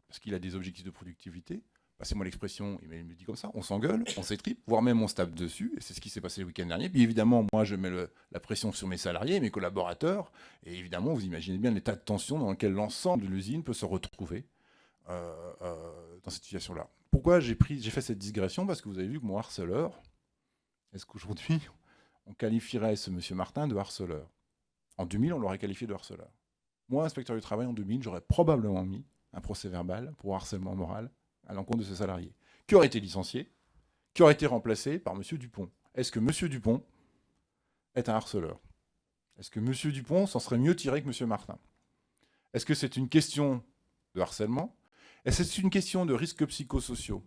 parce qu'il a des objectifs de productivité. Passez-moi l'expression, il me dit comme ça, on s'engueule, on s'étripe, voire même on se tape dessus, et c'est ce qui s'est passé le week-end dernier. Puis évidemment, moi, je mets la pression sur mes salariés, mes collaborateurs, et évidemment, vous imaginez bien l'état de tension dans lequel l'ensemble de l'usine peut se retrouver dans cette situation-là. Pourquoi j'ai fait cette digression? Parce que vous avez vu que mon harceleur, est-ce qu'aujourd'hui, on qualifierait ce monsieur Martin de harceleur? En 2000, on l'aurait qualifié de harceleur. Moi, inspecteur du travail, en 2000, j'aurais probablement mis un procès verbal pour harcèlement moral à l'encontre de ce salarié, qui aurait été licencié, qui aurait été remplacé par M. Dupont. Est-ce que M. Dupont est un harceleur? Est-ce que M. Dupont s'en serait mieux tiré que M. Martin? Est-ce que c'est une question de harcèlement? Est-ce que c'est une question de risques psychosociaux?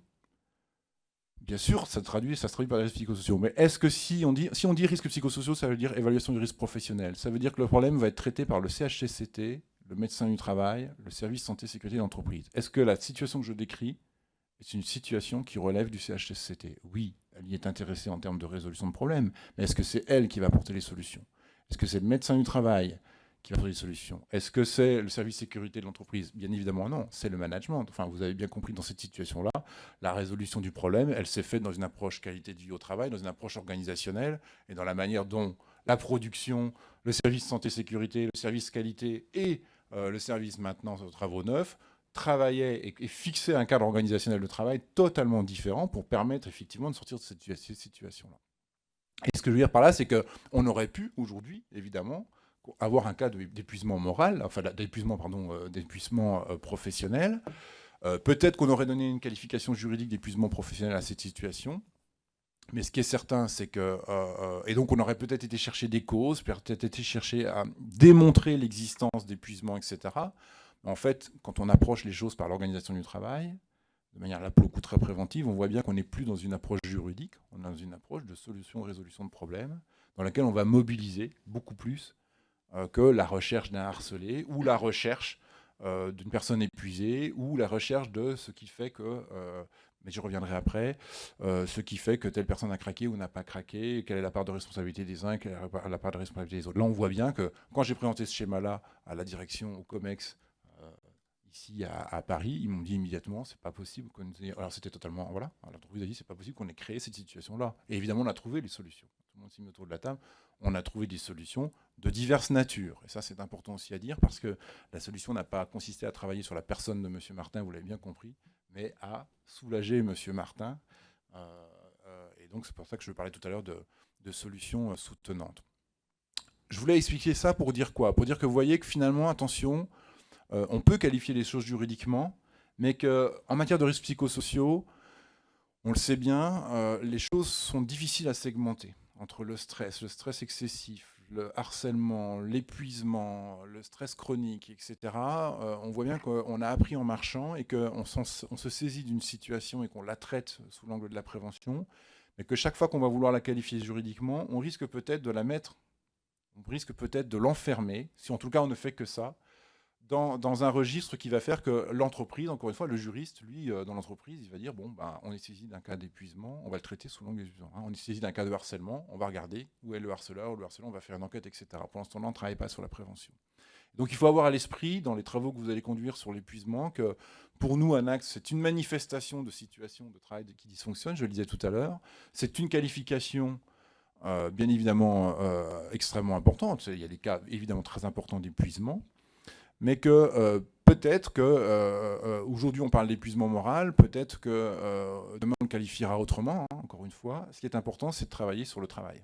Bien sûr, ça se traduit par les risques psychosociaux. Mais est-ce que si on dit risques psychosociaux, ça veut dire évaluation du risque professionnel? Ça veut dire que le problème va être traité par le CHSCT, le médecin du travail, le service santé sécurité de l'entreprise. Est-ce que la situation que je décris est une situation qui relève du CHSCT? Oui, elle y est intéressée en termes de résolution de problèmes, mais est-ce que c'est elle qui va apporter les solutions? Est-ce que c'est le médecin du travail qui va apporter les solutions? Est-ce que c'est le service sécurité de l'entreprise? Bien évidemment non, c'est le management. Enfin, vous avez bien compris, dans cette situation-là, la résolution du problème, elle s'est faite dans une approche qualité de vie au travail, dans une approche organisationnelle, et dans la manière dont la production, le service santé-sécurité, le service qualité et le service maintenance aux travaux neufs travaillait et fixait un cadre organisationnel de travail totalement différent pour permettre effectivement de sortir de cette situation-là. Et ce que je veux dire par là, c'est qu'on aurait pu aujourd'hui, évidemment, avoir un cas d'épuisement moral, enfin d'épuisement professionnel. Peut-être qu'on aurait donné une qualification juridique d'épuisement professionnel à cette situation. Mais ce qui est certain, c'est que... et donc on aurait peut-être été chercher des causes, peut-être été chercher à démontrer l'existence d'épuisement, etc. Mais en fait, quand on approche les choses par l'organisation du travail, de manière là pour le coup très préventive, on voit bien qu'on n'est plus dans une approche juridique, on est dans une approche de solution, résolution de problèmes, dans laquelle on va mobiliser beaucoup plus que la recherche d'un harcelé, ou la recherche d'une personne épuisée, ou la recherche de ce qui fait que... mais je reviendrai après, ce qui fait que telle personne a craqué ou n'a pas craqué, quelle est la part de responsabilité des uns, quelle est la part de responsabilité des autres. Là, on voit bien que quand j'ai présenté ce schéma-là à la direction, au COMEX, ici à Paris, ils m'ont dit immédiatement, c'est pas possible qu'on ait... Alors c'était totalement... Voilà, l'entreprise a dit, c'est pas possible qu'on ait créé cette situation-là. Et évidemment, on a trouvé les solutions. Tout le monde s'est mis autour de la table. On a trouvé des solutions de diverses natures. Et ça, c'est important aussi à dire, parce que la solution n'a pas consisté à travailler sur la personne de M. Martin, vous l'avez bien compris, mais à soulager M. Martin. Et donc, c'est pour ça que je parlais tout à l'heure de solutions soutenantes. Je voulais expliquer ça pour dire quoi? Pour dire que vous voyez que finalement, attention, on peut qualifier les choses juridiquement, mais qu'en matière de risques psychosociaux, on le sait bien, les choses sont difficiles à segmenter entre le stress excessif, le harcèlement, l'épuisement, le stress chronique, etc. On voit bien qu'on a appris en marchant et qu'on se saisit d'une situation et qu'on la traite sous l'angle de la prévention, mais que chaque fois qu'on va vouloir la qualifier juridiquement, on risque peut-être de la mettre, on risque peut-être de l'enfermer, si en tout cas on ne fait que ça, dans un registre qui va faire que l'entreprise, encore une fois, le juriste, lui, dans l'entreprise, il va dire, bon, ben, on est saisi d'un cas d'épuisement, on va le traiter sous l'angle d'épuisement. On est saisi d'un cas de harcèlement, on va regarder où est le harceleur, on va faire une enquête, etc. Pendant ce temps-là, on ne travaille pas sur la prévention. Donc il faut avoir à l'esprit, dans les travaux que vous allez conduire sur l'épuisement, que pour nous, un axe, c'est une manifestation de situation de travail qui dysfonctionne, je le disais tout à l'heure. C'est une qualification, bien évidemment, extrêmement importante. Il y a des cas évidemment très importants d'épuisement, mais que peut-être que aujourd'hui on parle d'épuisement moral, peut-être que demain on le qualifiera autrement, hein, encore une fois. Ce qui est important, c'est de travailler sur le travail.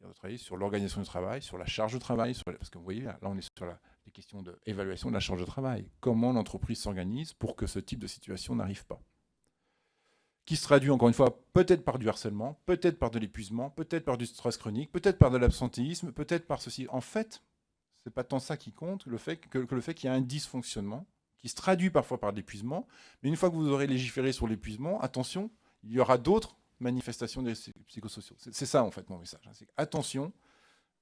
De travailler sur l'organisation du travail, sur la charge de travail, parce que vous voyez, là on est sur les questions d'évaluation de la charge de travail. Comment l'entreprise s'organise pour que ce type de situation n'arrive pas. Qui se traduit, encore une fois, peut-être par du harcèlement, peut-être par de l'épuisement, peut-être par du stress chronique, peut-être par de l'absentéisme, peut-être par ceci. En fait, c'est pas tant ça qui compte que le fait qu'il y a un dysfonctionnement qui se traduit parfois par l'épuisement. Mais une fois que vous aurez légiféré sur l'épuisement, attention, il y aura d'autres manifestations des risques psychosociaux. C'est ça en fait mon message. C'est attention,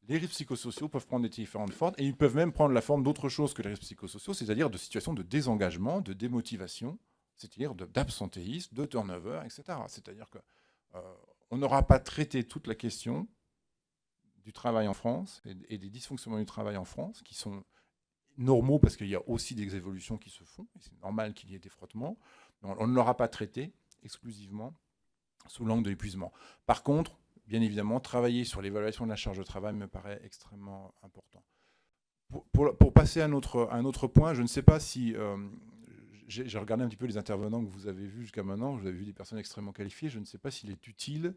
les risques psychosociaux peuvent prendre des différentes formes et ils peuvent même prendre la forme d'autre chose que les risques psychosociaux, c'est-à-dire de situations de désengagement, de démotivation, c'est-à-dire d'absentéisme, de turnover, etc. C'est-à-dire qu'on n'aura pas traité toute la question du travail en France et des dysfonctionnements du travail en France qui sont normaux parce qu'il y a aussi des évolutions qui se font et c'est normal qu'il y ait des frottements. On ne l'aura pas traité exclusivement sous l'angle de l'épuisement. Par contre, bien évidemment, travailler sur l'évaluation de la charge de travail me paraît extrêmement important. Pour passer à un autre point, je ne sais pas si... j'ai regardé un petit peu les intervenants que vous avez vus jusqu'à maintenant, vous avez vu des personnes extrêmement qualifiées, je ne sais pas s'il est utile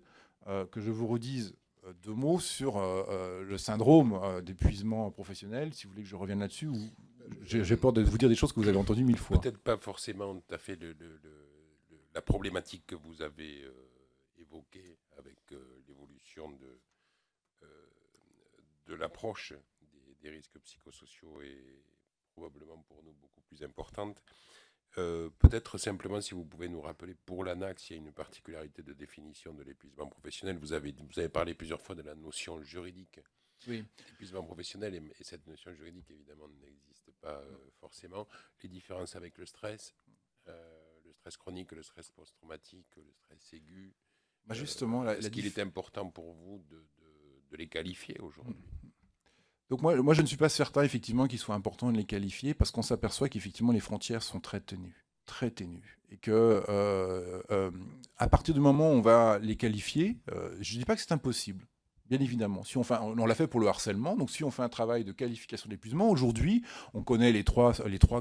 que je vous redise 2 mots sur le syndrome d'épuisement professionnel, si vous voulez que je revienne là-dessus, ou j'ai peur de vous dire des choses que vous avez entendues 1000 fois. Peut-être pas forcément tout à fait la problématique que vous avez évoquée avec l'évolution de l'approche des risques psychosociaux est probablement pour nous beaucoup plus importante. Peut-être simplement si vous pouvez nous rappeler pour l'ANAC s'il y a une particularité de définition de l'épuisement professionnel. Vous avez parlé plusieurs fois de la notion juridique d'épuisement professionnel et cette notion juridique évidemment n'existe pas forcément. Les différences avec le stress chronique, le stress post-traumatique, le stress aigu. Justement, est-ce qu'il est important pour vous de les qualifier aujourd'hui ? Donc moi, je ne suis pas certain effectivement qu'il soit important de les qualifier parce qu'on s'aperçoit qu'effectivement les frontières sont très ténues, et que à partir du moment où on va les qualifier, je ne dis pas que c'est impossible. Bien évidemment. Si on l'a fait pour le harcèlement, donc si on fait un travail de qualification de l'épuisement, aujourd'hui, on connaît les trois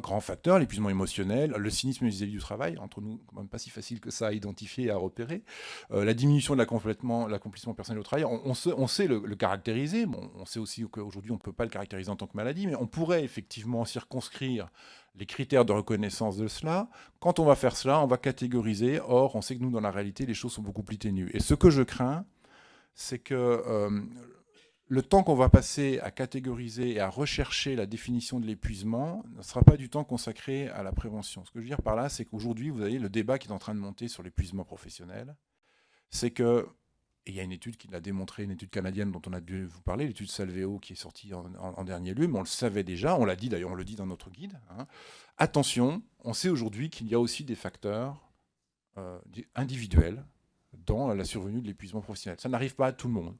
grands facteurs, l'épuisement émotionnel, le cynisme vis-à-vis du travail, entre nous, quand même pas si facile que ça à identifier et à repérer, la diminution de l'accomplissement personnel au travail, on sait le caractériser, bon, on sait aussi qu'aujourd'hui on ne peut pas le caractériser en tant que maladie, mais on pourrait effectivement circonscrire les critères de reconnaissance de cela. Quand on va faire cela, on va catégoriser, or on sait que nous, dans la réalité, les choses sont beaucoup plus ténues. Et ce que je crains, c'est que le temps qu'on va passer à catégoriser et à rechercher la définition de l'épuisement ne sera pas du temps consacré à la prévention. Ce que je veux dire par là, c'est qu'aujourd'hui, vous avez le débat qui est en train de monter sur l'épuisement professionnel. C'est que, et il y a une étude qui l'a démontré, une étude canadienne dont on a dû vous parler, l'étude Salveo qui est sortie en dernier lieu, mais on le savait déjà, on l'a dit d'ailleurs, on le dit dans notre guide. Hein. Attention, on sait aujourd'hui qu'il y a aussi des facteurs individuels dans la survenue de l'épuisement professionnel. Ça n'arrive pas à tout le monde.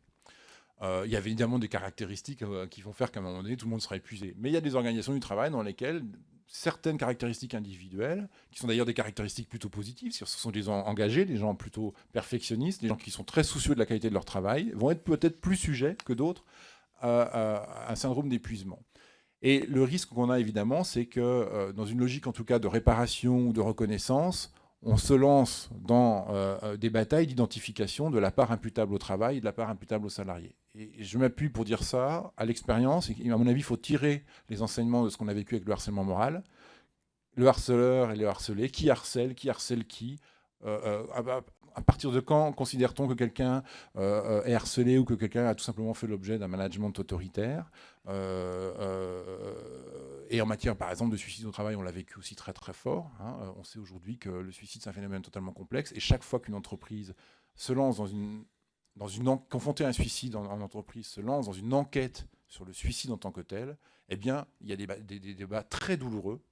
Il y avait évidemment des caractéristiques qui vont faire qu'à un moment donné, tout le monde sera épuisé. Mais il y a des organisations du travail dans lesquelles certaines caractéristiques individuelles, qui sont d'ailleurs des caractéristiques plutôt positives, ce sont des gens engagés, des gens plutôt perfectionnistes, des gens qui sont très soucieux de la qualité de leur travail, vont être peut-être plus sujets que d'autres à un syndrome d'épuisement. Et le risque qu'on a évidemment, c'est que dans une logique en tout cas de réparation ou de reconnaissance, on se lance dans des batailles d'identification de la part imputable au travail et de la part imputable aux salariés. Et je m'appuie pour dire ça à l'expérience. Et à mon avis, il faut tirer les enseignements de ce qu'on a vécu avec le harcèlement moral. Le harceleur et le harcelé, qui harcèle qui à partir de quand considère-t-on que quelqu'un est harcelé ou que quelqu'un a tout simplement fait l'objet d'un management autoritaire et en matière, par exemple, de suicide au travail, on l'a vécu aussi très très fort. Hein. On sait aujourd'hui que le suicide, c'est un phénomène totalement complexe. Et chaque fois qu'une entreprise se lance confrontée à un suicide en entreprise, se lance dans une enquête sur le suicide en tant que tel, eh bien, il y a des débats très douloureux,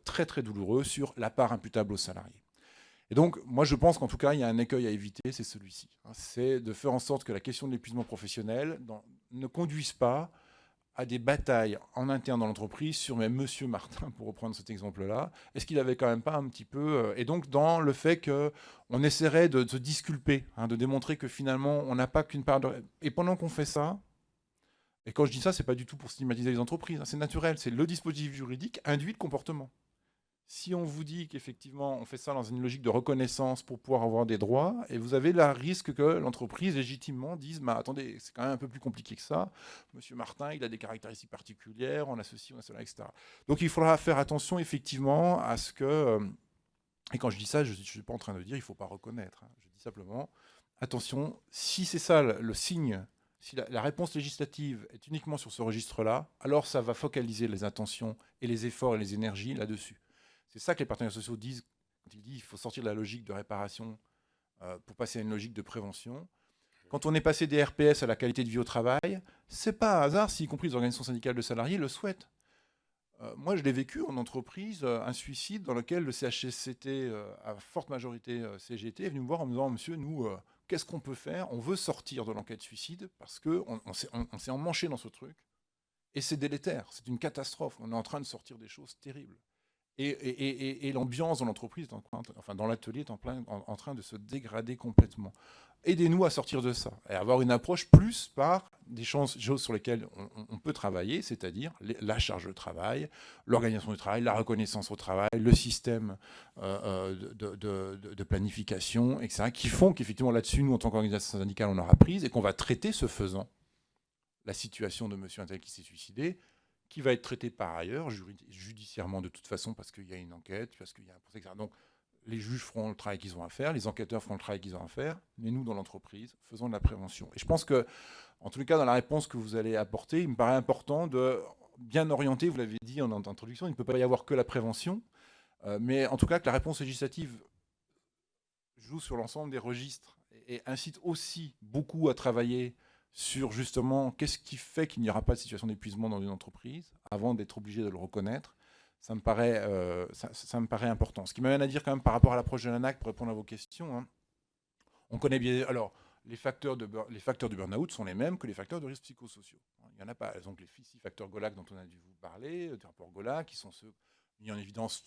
très très douloureux sur la part imputable aux salariés. Et donc, moi, je pense qu'en tout cas, il y a un écueil à éviter, c'est celui-ci. C'est de faire en sorte que la question de l'épuisement professionnel ne conduise pas à des batailles en interne dans l'entreprise sur même Monsieur Martin, pour reprendre cet exemple-là. Est-ce qu'il avait quand même pas un petit peu... et donc, dans le fait qu'on essaierait de se disculper, de démontrer que finalement, on n'a pas qu'une part de... Et pendant qu'on fait ça, et quand je dis ça, c'est pas du tout pour stigmatiser les entreprises, c'est naturel, c'est le dispositif juridique induit le comportement. Si on vous dit qu'effectivement on fait ça dans une logique de reconnaissance pour pouvoir avoir des droits, et vous avez le risque que l'entreprise légitimement dise attendez, c'est quand même un peu plus compliqué que ça. Monsieur Martin, il a des caractéristiques particulières, on a ceci, on a cela, etc. Donc il faudra faire attention effectivement à ce que. Et quand je dis ça, je ne suis pas en train de dire il ne faut pas reconnaître. Je dis simplement attention, si c'est ça le signe. Si la réponse législative est uniquement sur ce registre-là, alors ça va focaliser les attentions et les efforts et les énergies là-dessus. C'est ça que les partenaires sociaux disent quand ils disent qu'il faut sortir de la logique de réparation pour passer à une logique de prévention. Quand on est passé des RPS à la qualité de vie au travail, c'est pas un hasard si, y compris les organisations syndicales de salariés, le souhaitent. Moi, je l'ai vécu en entreprise, un suicide dans lequel le CHSCT, à forte majorité CGT, est venu me voir en me disant « Monsieur, nous, qu'est-ce qu'on peut faire ? On veut sortir de l'enquête suicide parce qu'on s'est emmanché dans ce truc et c'est délétère, c'est une catastrophe. On est en train de sortir des choses terribles. » Et l'ambiance dans l'entreprise, dans l'atelier, est en train de se dégrader complètement. Aidez-nous à sortir de ça et avoir une approche plus par des choses sur lesquelles on peut travailler, c'est-à-dire la charge de travail, l'organisation du travail, la reconnaissance au travail, le système de planification, etc., qui font qu'effectivement là-dessus, nous, en tant qu'organisation syndicale, on aura prise et qu'on va traiter, ce faisant, la situation de monsieur un tel qui s'est suicidé, qui va être traité par ailleurs, judiciairement de toute façon, parce qu'il y a une enquête, parce qu'il y a un procès, etc. Donc, les juges feront le travail qu'ils ont à faire, les enquêteurs feront le travail qu'ils ont à faire, mais nous, dans l'entreprise, faisons de la prévention. Et je pense que, en tous les cas, dans la réponse que vous allez apporter, il me paraît important de bien orienter, vous l'avez dit en introduction, il ne peut pas y avoir que la prévention, mais en tout cas que la réponse législative joue sur l'ensemble des registres et incite aussi beaucoup à travailler sur justement qu'est-ce qui fait qu'il n'y aura pas de situation d'épuisement dans une entreprise, avant d'être obligé de le reconnaître. Ça me paraît important. Ce qui m'amène à dire quand même par rapport à l'approche de l'ANAC, pour répondre à vos questions, on connaît bien... Alors, les facteurs du burn-out sont les mêmes que les facteurs de risque psychosociaux. Il n'y en a pas. Donc les 6 facteurs GOLAC dont on a dû vous parler, du rapport GOLAC, qui sont ceux mis en évidence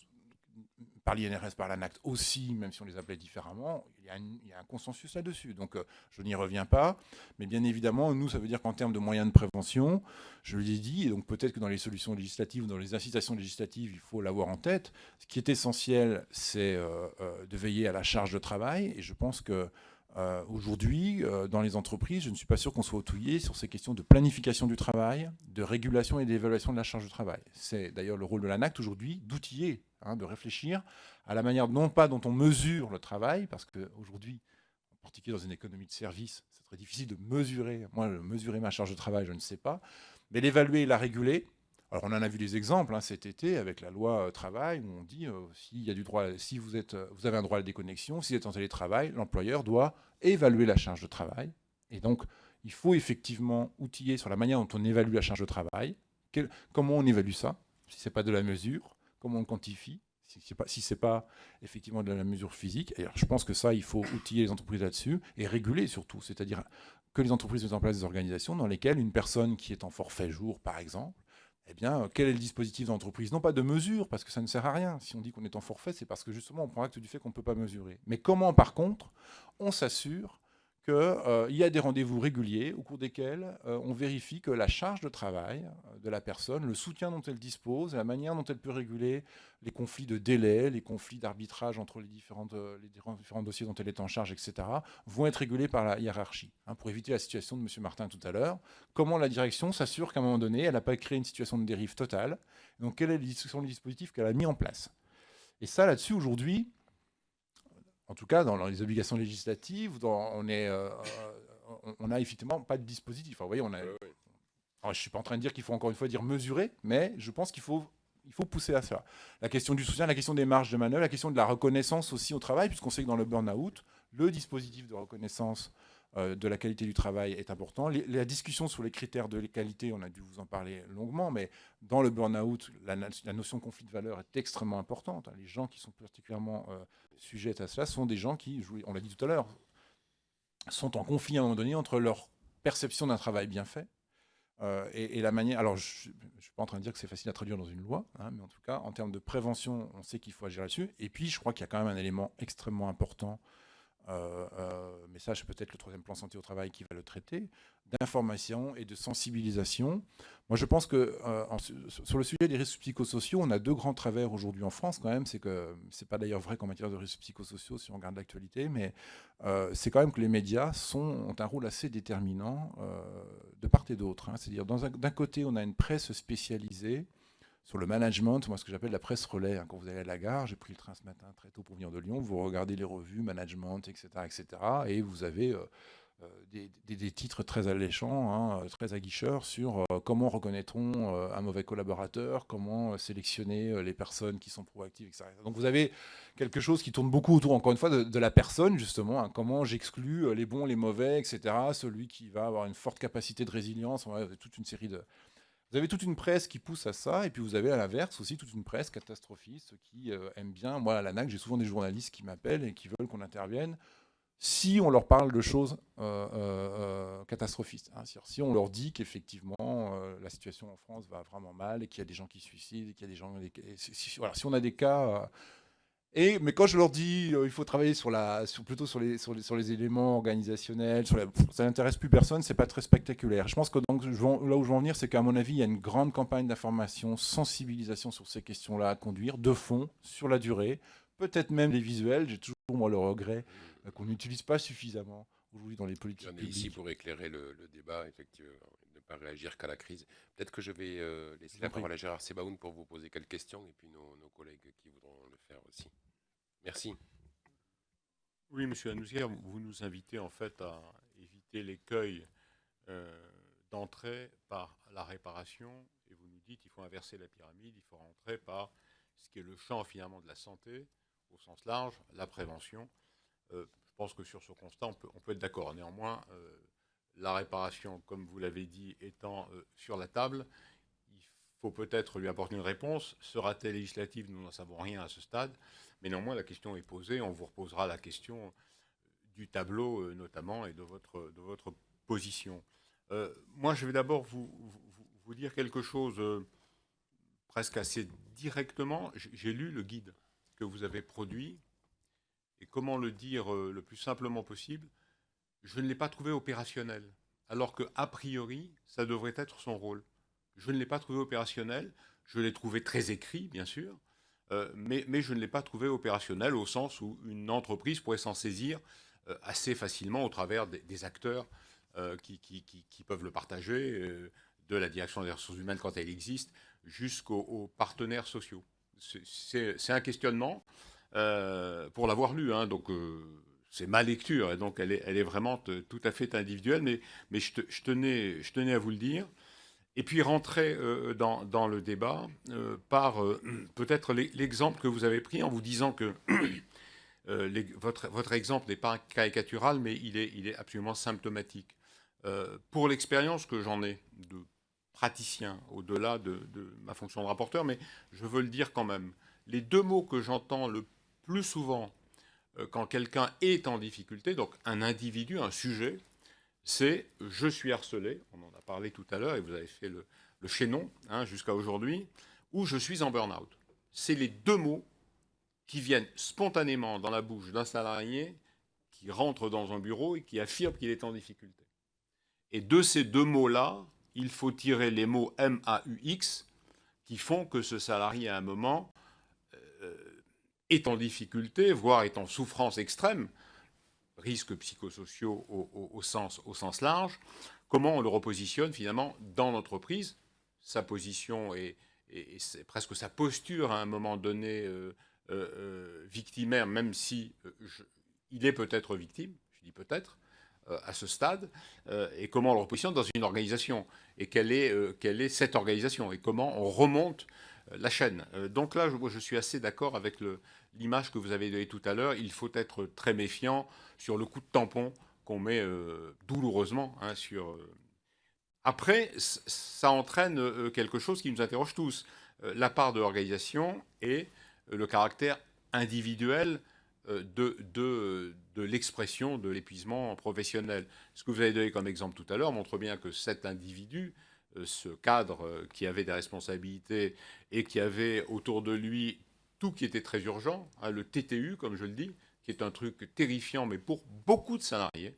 par l'INRS, par l'ANAC aussi, même si on les appelait différemment, il y a un consensus là-dessus. Donc, je n'y reviens pas. Mais bien évidemment, nous, ça veut dire qu'en termes de moyens de prévention, je l'ai dit, et donc peut-être que dans les solutions législatives ou dans les incitations législatives, il faut l'avoir en tête. Ce qui est essentiel, c'est de veiller à la charge de travail. Et je pense que aujourd'hui, dans les entreprises, je ne suis pas sûr qu'on soit outillé sur ces questions de planification du travail, de régulation et d'évaluation de la charge de travail. C'est d'ailleurs le rôle de l'ANACT aujourd'hui, d'outiller, de réfléchir à la manière non pas dont on mesure le travail, parce qu'aujourd'hui, en particulier dans une économie de service, c'est très difficile de mesurer. Moi, mesurer ma charge de travail, je ne sais pas, mais l'évaluer et la réguler. Alors, on en a vu des exemples cet été avec la loi travail où on dit si vous avez un droit à la déconnexion, si vous êtes en télétravail, l'employeur doit évaluer la charge de travail. Et donc, il faut effectivement outiller sur la manière dont on évalue la charge de travail. Comment on évalue ça? Si ce n'est pas de la mesure, comment on quantifie? Si ce n'est pas effectivement de la mesure physique. Et alors, je pense que ça, il faut outiller les entreprises là-dessus et réguler surtout. C'est-à-dire que les entreprises mettent en place des organisations dans lesquelles une personne qui est en forfait jour, par exemple, eh bien, quel est le dispositif d'entreprise? Non pas de mesure, parce que ça ne sert à rien. Si on dit qu'on est en forfait, c'est parce que justement, on prend acte du fait qu'on ne peut pas mesurer. Mais comment, par contre, on s'assure qu'il y a des rendez-vous réguliers au cours desquels on vérifie que la charge de travail de la personne, le soutien dont elle dispose, la manière dont elle peut réguler les conflits de délai, les conflits d'arbitrage entre les différents dossiers dont elle est en charge, etc., vont être régulés par la hiérarchie. Pour éviter la situation de M. Martin tout à l'heure, comment la direction s'assure qu'à un moment donné, elle n'a pas créé une situation de dérive totale. Donc, quel est le dispositif qu'elle a mis en place? Et ça, là-dessus, aujourd'hui, en tout cas, dans les obligations législatives, on n'a effectivement pas de dispositif. Enfin, vous voyez, alors, je ne suis pas en train de dire qu'il faut encore une fois dire mesurer, mais je pense qu'il faut pousser à ça. La question du soutien, la question des marges de manœuvre, la question de la reconnaissance aussi au travail, puisqu'on sait que dans le burn-out, le dispositif de reconnaissance de la qualité du travail est important. La discussion sur les critères de qualité, on a dû vous en parler longuement, mais dans le burn-out, la notion de conflit de valeurs est extrêmement importante. Les gens qui sont particulièrement sujets à cela sont des gens qui, on l'a dit tout à l'heure, sont en conflit à un moment donné entre leur perception d'un travail bien fait et la manière. Alors, je ne suis pas en train de dire que c'est facile à traduire dans une loi, hein, mais en tout cas, en termes de prévention, on sait qu'il faut agir là-dessus. Et puis, je crois qu'il y a quand même un élément extrêmement important, mais ça, c'est peut-être le 3e plan santé au travail qui va le traiter, d'information et de sensibilisation. Moi, je pense que sur le sujet des risques psychosociaux, on a 2 grands travers aujourd'hui en France quand même. C'est que c'est pas d'ailleurs vrai qu'en matière de risques psychosociaux, si on regarde l'actualité, mais c'est quand même que les médias ont un rôle assez déterminant de part et d'autre. Hein. C'est-à-dire, d'un côté, on a une presse spécialisée sur le management, moi ce que j'appelle la presse relais. Hein. Quand vous allez à la gare, j'ai pris le train ce matin très tôt pour venir de Lyon, vous regardez les revues, management, etc., etc., et vous avez des titres très alléchants, hein, très aguicheurs sur comment reconnaît-on un mauvais collaborateur, comment sélectionner les personnes qui sont proactives, etc. Donc vous avez quelque chose qui tourne beaucoup autour, encore une fois, de la personne, justement, hein, comment j'exclus les bons, les mauvais, etc., celui qui va avoir une forte capacité de résilience, toute une série de... Vous avez toute une presse qui pousse à ça, et puis vous avez à l'inverse aussi toute une presse catastrophiste qui aime bien. Moi, à l'ANAC, j'ai souvent des journalistes qui m'appellent et qui veulent qu'on intervienne si on leur parle de choses catastrophistes. Hein. Si on leur dit qu'effectivement, la situation en France va vraiment mal et qu'il y a des gens qui se suicident, et qu'il y a des gens... Voilà, si on a des cas... mais quand je leur dis il faut travailler plutôt sur les éléments organisationnels, ça n'intéresse plus personne, c'est pas très spectaculaire. Je pense que donc, là où je veux en venir, c'est qu'à mon avis, il y a une grande campagne d'information, sensibilisation sur ces questions-là à conduire, de fond, sur la durée, peut-être même les visuels. J'ai toujours, moi, le regret qu'on n'utilise pas suffisamment aujourd'hui dans les politiques publiques. Ici pour éclairer le débat, effectivement, ne pas réagir qu'à la crise. Peut-être que je vais laisser la parole à Gérard Sebaoun pour vous poser quelques questions, et puis nos collègues qui voudront le faire aussi. Merci. Oui, monsieur Anousière, vous nous invitez en fait à éviter l'écueil d'entrée par la réparation, et vous nous dites qu'il faut inverser la pyramide, il faut rentrer par ce qui est le champ finalement de la santé, au sens large, la prévention. Je pense que sur ce constat, on peut être d'accord. Néanmoins, la réparation, comme vous l'avez dit, étant sur la table, il faut peut-être lui apporter une réponse. Sera-t-elle législative? Nous n'en savons rien à ce stade. Mais néanmoins, la question est posée. On vous reposera la question du tableau, notamment, et de votre position. Moi, je vais d'abord vous dire quelque chose presque assez directement. J'ai lu le guide que vous avez produit. Et comment le dire le plus simplement possible, je ne l'ai pas trouvé opérationnel. Alors qu'a priori, ça devrait être son rôle. Je ne l'ai pas trouvé opérationnel. Je l'ai trouvé très écrit, bien sûr. Mais je ne l'ai pas trouvé opérationnel au sens où une entreprise pourrait s'en saisir assez facilement au travers des acteurs qui peuvent le partager, de la direction des ressources humaines quand elle existe, jusqu'aux partenaires sociaux. C'est un questionnement pour l'avoir lu, hein, donc c'est ma lecture, et donc elle est vraiment tout à fait individuelle, mais je tenais à vous le dire. Et puis rentrer dans le débat par peut-être l'exemple que vous avez pris en vous disant que votre exemple n'est pas caricatural, mais il est absolument symptomatique. Pour l'expérience que j'en ai de praticien, au-delà de ma fonction de rapporteur, mais je veux le dire quand même, les 2 mots que j'entends le plus souvent quand quelqu'un est en difficulté, donc un individu, un sujet, c'est « je suis harcelé », on en a parlé tout à l'heure et vous avez fait le chaînon hein, jusqu'à aujourd'hui, ou « je suis en burn-out ». C'est les 2 mots qui viennent spontanément dans la bouche d'un salarié qui rentre dans un bureau et qui affirme qu'il est en difficulté. Et de ces 2 mots-là, il faut tirer les mots MAUX qui font que ce salarié, à un moment, est en difficulté, voire est en souffrance extrême, risques psychosociaux au sens large, comment on le repositionne finalement dans l'entreprise. Sa position et c'est presque sa posture à un moment donné victimaire, même si il est peut-être victime, je dis peut-être, à ce stade, et comment on le repositionne dans une organisation, et quelle est cette organisation, et comment on remonte la chaîne. Donc là, je suis assez d'accord avec l'image que vous avez donnée tout à l'heure. Il faut être très méfiant sur le coup de tampon qu'on met douloureusement sur... Après, ça entraîne quelque chose qui nous interroge tous. La part de l'organisation et le caractère individuel de l'expression de l'épuisement professionnel. Ce que vous avez donné comme exemple tout à l'heure montre bien que cet individu, ce cadre qui avait des responsabilités et qui avait autour de lui tout qui était très urgent, le TTU, comme je le dis, qui est un truc terrifiant, mais pour beaucoup de salariés,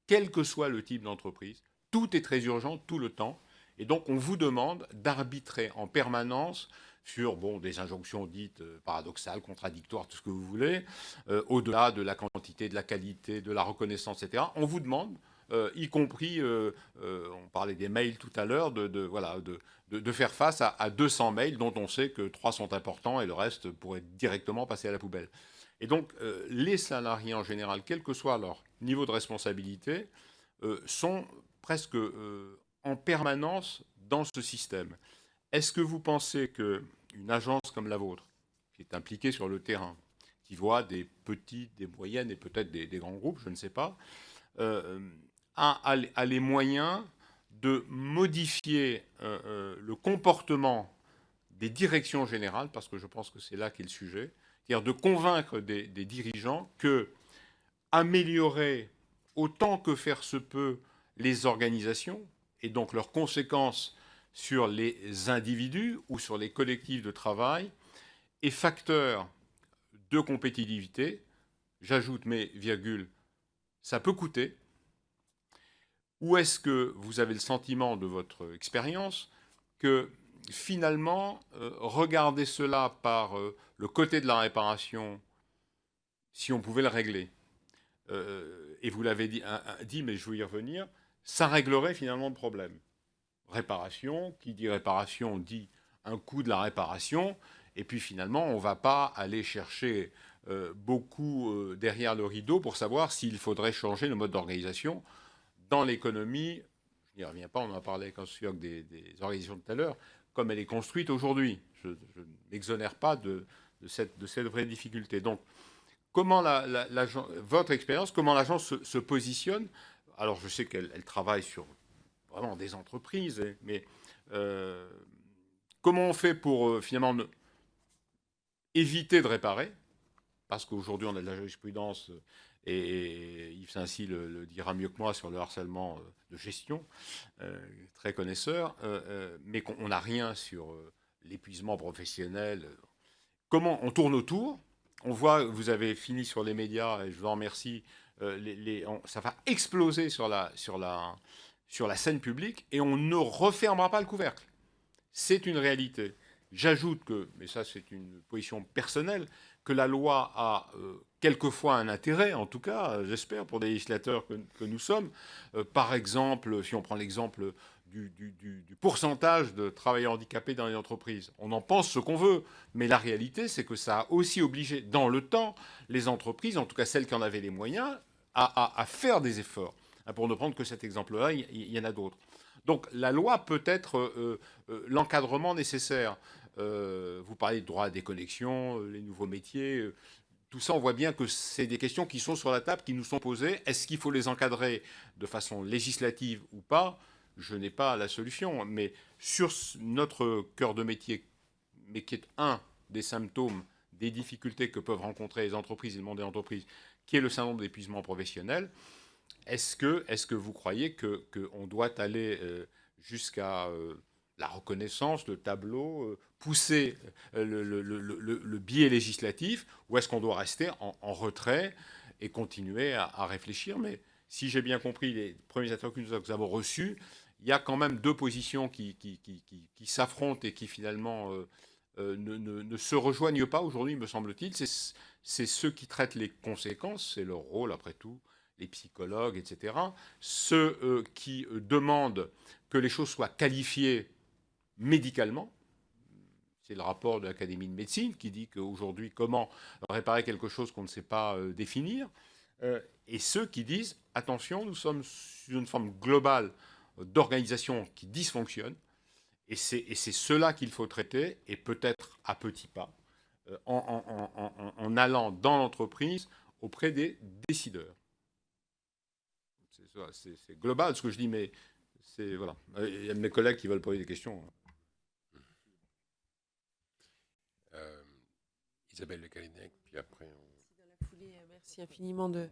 quel que soit le type d'entreprise, tout est très urgent tout le temps. Et donc, on vous demande d'arbitrer en permanence sur des injonctions dites paradoxales, contradictoires, tout ce que vous voulez, au-delà de la quantité, de la qualité, de la reconnaissance, etc. On vous demande, y compris, on parlait des mails tout à l'heure, de faire face à 200 mails dont on sait que 3 sont importants et le reste pourrait directement passer à la poubelle. Et donc, les salariés en général, quel que soit leur niveau de responsabilité, sont presque en permanence dans ce système. Est-ce que vous pensez qu'une agence comme la vôtre, qui est impliquée sur le terrain, qui voit des petites, des moyennes et peut-être des grands groupes, je ne sais pas, a les moyens de modifier le comportement des directions générales, parce que je pense que c'est là qu'est le sujet, c'est-à-dire de convaincre des dirigeants que améliorer autant que faire se peut les organisations et donc leurs conséquences sur les individus ou sur les collectifs de travail est facteur de compétitivité. J'ajoute, mais virgule, ça peut coûter. Ou est-ce que vous avez le sentiment de votre expérience que finalement, regarder cela par le côté de la réparation, si on pouvait le régler, et vous l'avez dit, mais je veux y revenir, ça réglerait finalement le problème. Réparation, qui dit réparation dit un coût de la réparation, et puis finalement, on ne va pas aller chercher beaucoup derrière le rideau pour savoir s'il faudrait changer le mode d'organisation. Dans l'économie, je n'y reviens pas, on en a parlé avec des organisations tout à l'heure, comme elle est construite aujourd'hui. Je ne m'exonère pas de cette vraie difficulté. Donc, comment votre expérience, comment l'agence se positionne? Alors, je sais qu'elle travaille sur vraiment des entreprises, mais comment on fait pour finalement éviter de réparer? Parce qu'aujourd'hui, on a de la jurisprudence, et Yves Saint-Cy le dira mieux que moi sur le harcèlement de gestion, très connaisseur, mais qu'on n'a rien sur l'épuisement professionnel. Comment on tourne autour? On voit, vous avez fini sur les médias, et je vous en remercie, ça va exploser sur la scène publique, et on ne refermera pas le couvercle. C'est une réalité. J'ajoute que, mais ça c'est une position personnelle, que la loi a quelquefois un intérêt, en tout cas, j'espère, pour des législateurs que nous sommes. Par exemple, si on prend l'exemple du pourcentage de travailleurs handicapés dans les entreprises. On en pense ce qu'on veut, mais la réalité, c'est que ça a aussi obligé, dans le temps, les entreprises, en tout cas celles qui en avaient les moyens, à faire des efforts. Pour ne prendre que cet exemple-là, il y en a d'autres. Donc la loi peut être l'encadrement nécessaire. Vous parlez de droit à déconnexion, les nouveaux métiers... tout ça, on voit bien que c'est des questions qui sont sur la table, qui nous sont posées. Est-ce qu'il faut les encadrer de façon législative ou pas? Je n'ai pas la solution. Mais sur notre cœur de métier, mais qui est un des symptômes des difficultés que peuvent rencontrer les entreprises et le monde des entreprises, qui est le syndrome d'épuisement professionnel, est-ce que vous croyez qu'on doit aller jusqu'à la reconnaissance, le tableau, pousser le biais législatif, ou est-ce qu'on doit rester en retrait et continuer à réfléchir? Mais si j'ai bien compris les premiers interlocuteurs que nous avons reçus, il y a quand même deux positions qui s'affrontent et qui finalement ne se rejoignent pas aujourd'hui, me semble-t-il. C'est ceux qui traitent les conséquences, c'est leur rôle après tout, les psychologues, etc. Ceux qui demandent que les choses soient qualifiées médicalement. C'est le rapport de l'Académie de médecine qui dit qu'aujourd'hui, comment réparer quelque chose qu'on ne sait pas définir. Et ceux qui disent, attention, nous sommes sur une forme globale d'organisation qui dysfonctionne. Et c'est cela qu'il faut traiter, et peut-être à petits pas, en allant dans l'entreprise auprès des décideurs. c'est global ce que je dis, mais c'est voilà. Il y a mes collègues qui veulent poser des questions. Isabelle Le Callennec, puis après. Dans la foulée, merci infiniment de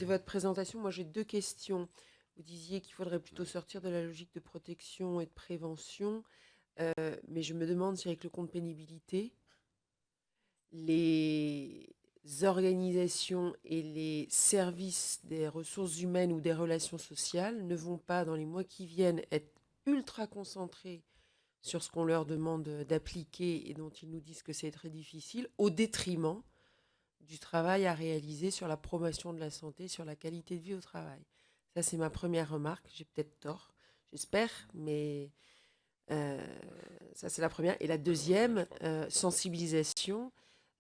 votre présentation. Moi, j'ai 2 questions. Vous disiez qu'il faudrait plutôt sortir de la logique de protection et de prévention, mais je me demande si avec le compte pénibilité, les organisations et les services des ressources humaines ou des relations sociales ne vont pas, dans les mois qui viennent, être ultra concentrés sur ce qu'on leur demande d'appliquer et dont ils nous disent que c'est très difficile, au détriment du travail à réaliser sur la promotion de la santé, sur la qualité de vie au travail. Ça, c'est ma première remarque. J'ai peut-être tort, j'espère, mais ça, c'est la première. Et la deuxième, sensibilisation.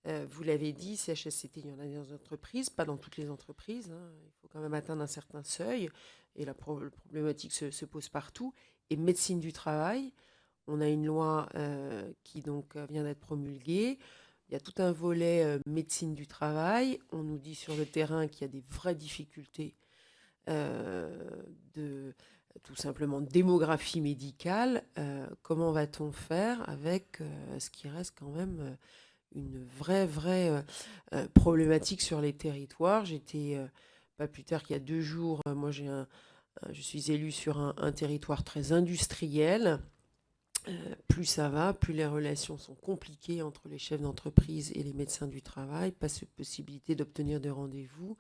Vous l'avez dit, CHSCT, il y en a dans les entreprises, pas dans toutes les entreprises. Il faut quand même atteindre un certain seuil. Et la problématique se pose partout. Et médecine du travail, on a une loi qui donc vient d'être promulguée. Il y a tout un volet médecine du travail. On nous dit sur le terrain qu'il y a des vraies difficultés de tout simplement démographie médicale. Comment va-t-on faire avec ce qui reste quand même une vraie problématique sur les territoires? J'étais pas plus tard qu'il y a 2 jours, moi je suis élue sur un territoire très industriel. Plus ça va, plus les relations sont compliquées entre les chefs d'entreprise et les médecins du travail. Pas cette possibilité d'obtenir de rendez-vous.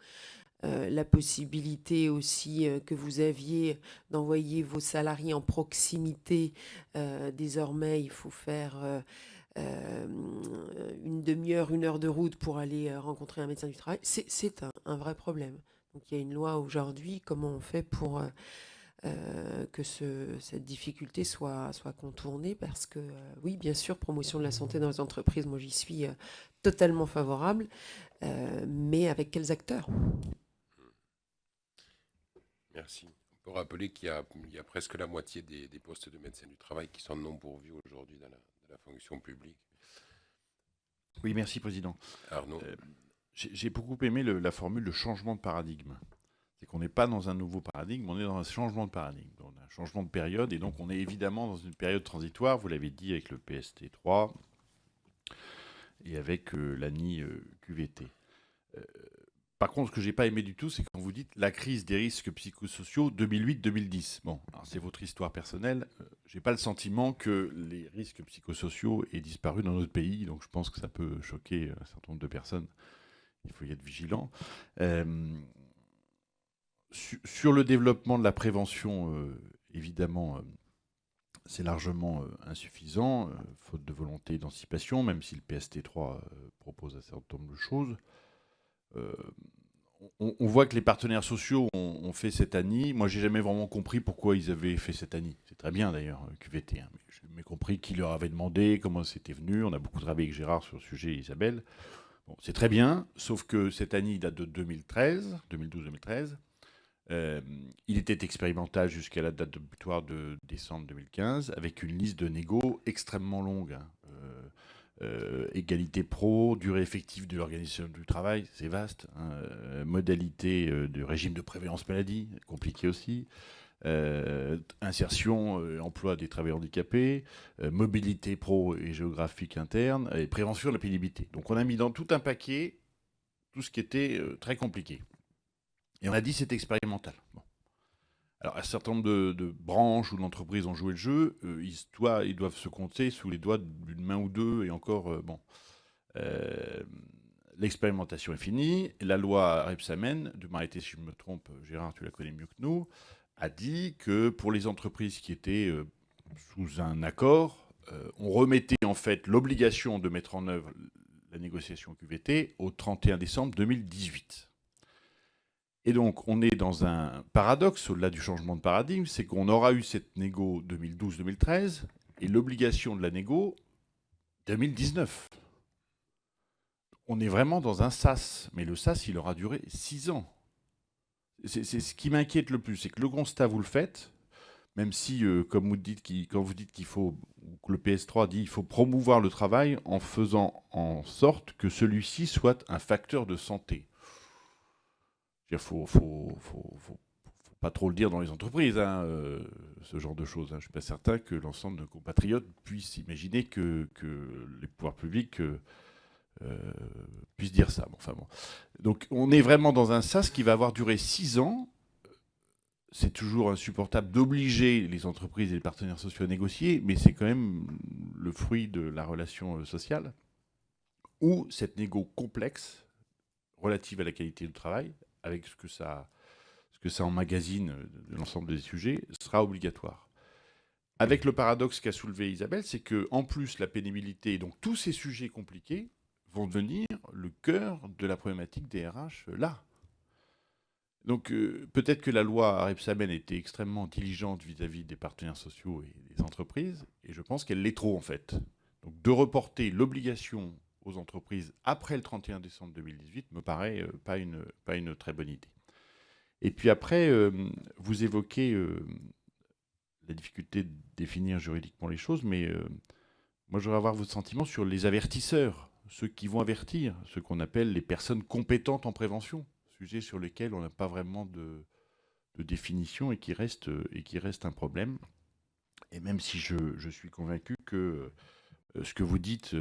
La possibilité aussi que vous aviez d'envoyer vos salariés en proximité. Désormais, il faut faire une demi-heure, 1 heure de route pour aller rencontrer un médecin du travail. C'est un vrai problème. Donc il y a une loi aujourd'hui. Comment on fait pour que cette difficulté soit contournée? Parce que oui, bien sûr, promotion de la santé dans les entreprises, moi j'y suis totalement favorable, mais avec quels acteurs? Merci. On peut rappeler qu'il y a presque la moitié des postes de médecins du travail qui sont non pourvus aujourd'hui dans la fonction publique. Oui, merci, Président. Arnaud. J'ai beaucoup aimé la formule de changement de paradigme. C'est qu'on n'est pas dans un nouveau paradigme, on est dans un changement de paradigme. On a un changement de période, et donc on est évidemment dans une période transitoire, vous l'avez dit, avec le PST3 et avec l'ANI QVT. Par contre, ce que je n'ai pas aimé du tout, c'est quand vous dites la crise des risques psychosociaux 2008-2010. Bon, alors c'est votre histoire personnelle. Je n'ai pas le sentiment que les risques psychosociaux aient disparu dans notre pays, donc je pense que ça peut choquer un certain nombre de personnes. Il faut y être vigilant. Sur le développement de la prévention, évidemment, c'est largement insuffisant, faute de volonté d'anticipation, même si le PST3 propose un certain nombre de choses. On voit que les partenaires sociaux ont fait cette ANI. Moi, j'ai jamais vraiment compris pourquoi ils avaient fait cette ANI. C'est très bien d'ailleurs, QVT. Hein, mais j'ai jamais compris qui leur avait demandé, comment c'était venu. On a beaucoup travaillé avec Gérard sur le sujet, Isabelle. Bon, c'est très bien, sauf que cette ANI date de 2012-2013. Il était expérimental jusqu'à la date de butoir de décembre 2015, avec une liste de négo extrêmement longue. Hein. Égalité pro, durée effective de l'organisation du travail, c'est vaste. Hein. Modalité du régime de prévoyance maladie, compliqué aussi. Insertion, emploi des travailleurs handicapés, mobilité pro et géographique interne, et prévention de la pénibilité. Donc on a mis dans tout un paquet tout ce qui était très compliqué. Et on a dit c'est expérimental. Bon. Alors, un certain nombre de branches ou d'entreprises ont joué le jeu. Ils doivent se compter sous les doigts d'une main ou deux. Et encore, l'expérimentation est finie. La loi Rebsamen, de m'arrêter si je me trompe, Gérard, tu la connais mieux que nous, a dit que pour les entreprises qui étaient sous un accord, on remettait en fait l'obligation de mettre en œuvre la négociation QVT au 31 décembre 2018. Et donc, on est dans un paradoxe, au-delà du changement de paradigme, c'est qu'on aura eu cette négo 2012-2013 et l'obligation de la négo 2019. On est vraiment dans un SAS, mais le SAS, il aura duré 6 ans. C'est ce qui m'inquiète le plus, c'est que le constat, vous le faites, même si, comme vous dites, quand vous dites qu'il faut, ou que le PS3 dit qu'il faut promouvoir le travail en faisant en sorte que celui-ci soit un facteur de santé. Il faut pas trop le dire dans les entreprises, hein, ce genre de choses. Hein. Je ne suis pas certain que l'ensemble de nos compatriotes puissent imaginer que les pouvoirs publics puissent dire ça. Bon, enfin, bon. Donc on est vraiment dans un sas qui va avoir duré 6 ans. C'est toujours insupportable d'obliger les entreprises et les partenaires sociaux à négocier, mais c'est quand même le fruit de la relation sociale, où cette négo complexe, relative à la qualité du travail, avec ce que ça emmagasine de l'ensemble des sujets, sera obligatoire. Avec le paradoxe qu'a soulevé Isabelle, c'est que en plus la pénibilité et donc tous ces sujets compliqués vont devenir le cœur de la problématique des RH là. Donc peut-être que la loi Rebsamen était extrêmement diligente vis-à-vis des partenaires sociaux et des entreprises, et je pense qu'elle l'est trop en fait. Donc de reporter l'obligation aux entreprises après le 31 décembre 2018 me paraît pas une très bonne idée. Et puis après, vous évoquez la difficulté de définir juridiquement les choses, mais moi je voudrais avoir votre sentiment sur les avertisseurs, ceux qui vont avertir, ceux qu'on appelle les personnes compétentes en prévention, sujet sur lesquels on n'a pas vraiment de définition et qui reste un problème. Et même si je suis convaincu que ce que vous dites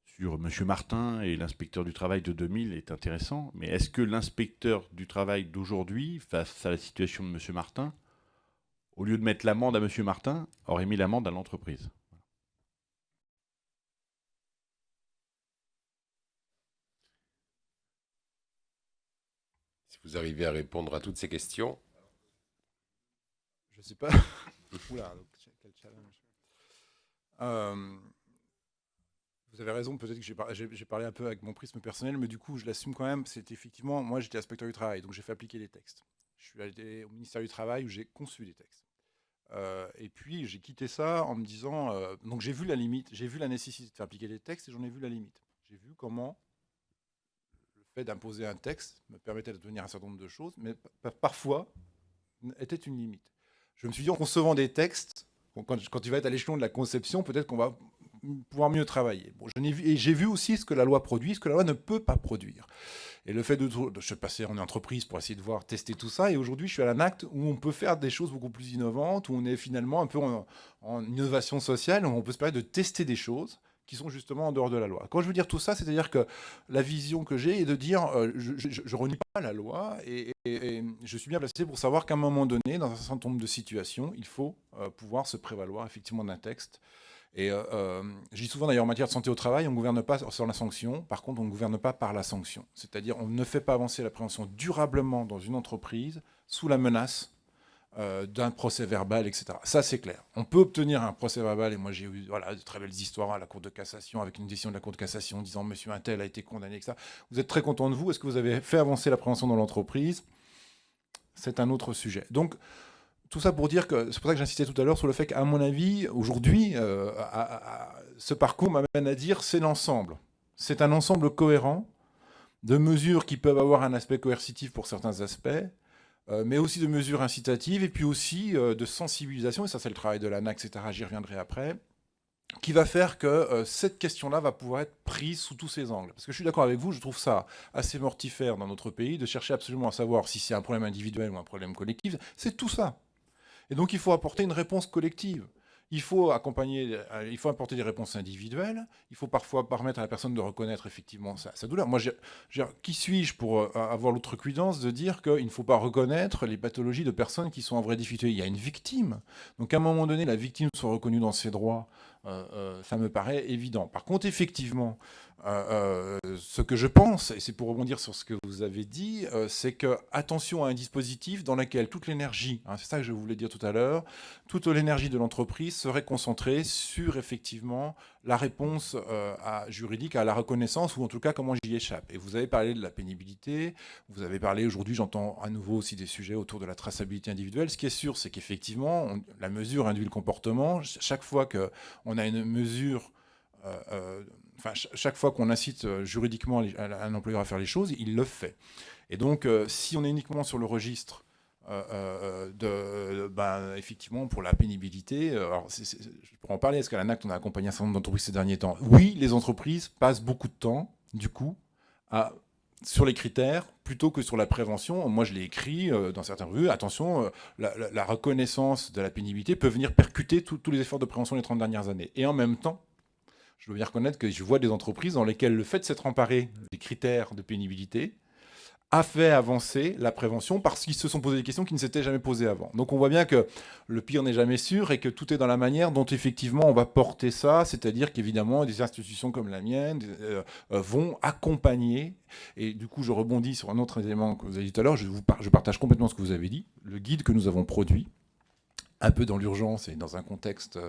sur M. Martin et l'inspecteur du travail de 2000 est intéressant, mais est-ce que l'inspecteur du travail d'aujourd'hui, face à la situation de M. Martin, au lieu de mettre l'amende à M. Martin, aurait mis l'amende à l'entreprise? Si vous arrivez à répondre à toutes ces questions. Je ne sais pas. Oula, quel challenge. Vous avez raison, peut-être que j'ai parlé un peu avec mon prisme personnel, mais du coup, je l'assume quand même. C'est effectivement, moi, j'étais inspecteur du travail, donc j'ai fait appliquer les textes. Je suis allé au ministère du Travail où j'ai conçu les textes. Et puis, j'ai quitté ça en me disant... donc, j'ai vu la limite, j'ai vu la nécessité de faire appliquer les textes et j'en ai vu la limite. J'ai vu comment le fait d'imposer un texte me permettait d'obtenir un certain nombre de choses, mais parfois était une limite. Je me suis dit, en concevant des textes, quand tu vas être à l'échelon de la conception, peut-être qu'on va pouvoir mieux travailler. Bon, j'ai vu aussi ce que la loi produit, ce que la loi ne peut pas produire. Et le fait je suis passé en entreprise pour essayer de voir, tester tout ça, et aujourd'hui je suis à l'ANACT où on peut faire des choses beaucoup plus innovantes, où on est finalement un peu en innovation sociale, où on peut se permettre de tester des choses qui sont justement en dehors de la loi. Quand je veux dire tout ça, c'est-à-dire que la vision que j'ai est de dire, je renie pas la loi, et je suis bien placé pour savoir qu'à un moment donné, dans un certain nombre de situations, il faut pouvoir se prévaloir effectivement d'un texte. Et je dis souvent d'ailleurs en matière de santé au travail, on ne gouverne pas sur la sanction, par contre on ne gouverne pas par la sanction. C'est-à-dire on ne fait pas avancer la prévention durablement dans une entreprise sous la menace d'un procès verbal, etc. Ça c'est clair. On peut obtenir un procès verbal, et moi j'ai eu de très belles histoires à la Cour de cassation, avec une décision de la Cour de cassation disant monsieur un tel a été condamné, etc. Vous êtes très content de vous, est-ce que vous avez fait avancer la prévention dans l'entreprise? C'est un autre sujet. Donc, tout ça pour dire que c'est pour ça que j'insistais tout à l'heure sur le fait qu'à mon avis, aujourd'hui, ce parcours m'amène à dire c'est l'ensemble. C'est un ensemble cohérent de mesures qui peuvent avoir un aspect coercitif pour certains aspects, mais aussi de mesures incitatives et puis aussi de sensibilisation, et ça c'est le travail de l'ANAC, etc., j'y reviendrai après, qui va faire que cette question-là va pouvoir être prise sous tous ses angles. Parce que je suis d'accord avec vous, je trouve ça assez mortifère dans notre pays de chercher absolument à savoir si c'est un problème individuel ou un problème collectif. C'est tout ça. Et donc, il faut apporter une réponse collective. Il faut apporter des réponses individuelles. Il faut parfois permettre à la personne de reconnaître effectivement sa douleur. Moi, qui suis-je pour avoir l'outrecuidance de dire qu'il ne faut pas reconnaître les pathologies de personnes qui sont en vraie difficulté? Il y a une victime. Donc, à un moment donné, la victime soit reconnue dans ses droits. Ça me paraît évident. Par contre, effectivement, ce que je pense, et c'est pour rebondir sur ce que vous avez dit, c'est que attention à un dispositif dans lequel toute l'énergie, c'est ça que je voulais dire tout à l'heure, toute l'énergie de l'entreprise serait concentrée sur effectivement la réponse juridique à la reconnaissance, ou en tout cas comment j'y échappe. Et vous avez parlé de la pénibilité, vous avez parlé aujourd'hui, j'entends à nouveau aussi des sujets autour de la traçabilité individuelle. Ce qui est sûr, c'est qu'effectivement, la mesure induit le comportement. Chaque fois qu'on a une mesure... chaque fois qu'on incite juridiquement un employeur à faire les choses, il le fait. Et donc, si on est uniquement sur le registre effectivement, pour la pénibilité, je pourrais en parler, est-ce qu'à l'ANACT, on a accompagné un certain nombre d'entreprises ces derniers temps? Oui, les entreprises passent beaucoup de temps, du coup, à sur les critères plutôt que sur la prévention. Moi, je l'ai écrit dans certaines revues. Attention, la reconnaissance de la pénibilité peut venir percuter tous les efforts de prévention des 30 dernières années. Et en même temps, je dois bien reconnaître que je vois des entreprises dans lesquelles le fait de s'être emparé des critères de pénibilité a fait avancer la prévention parce qu'ils se sont posé des questions qui ne s'étaient jamais posées avant. Donc on voit bien que le pire n'est jamais sûr et que tout est dans la manière dont effectivement on va porter ça, c'est-à-dire qu'évidemment des institutions comme la mienne vont accompagner, et du coup je rebondis sur un autre élément que vous avez dit tout à l'heure, je partage complètement ce que vous avez dit, le guide que nous avons produit, un peu dans l'urgence et dans un contexte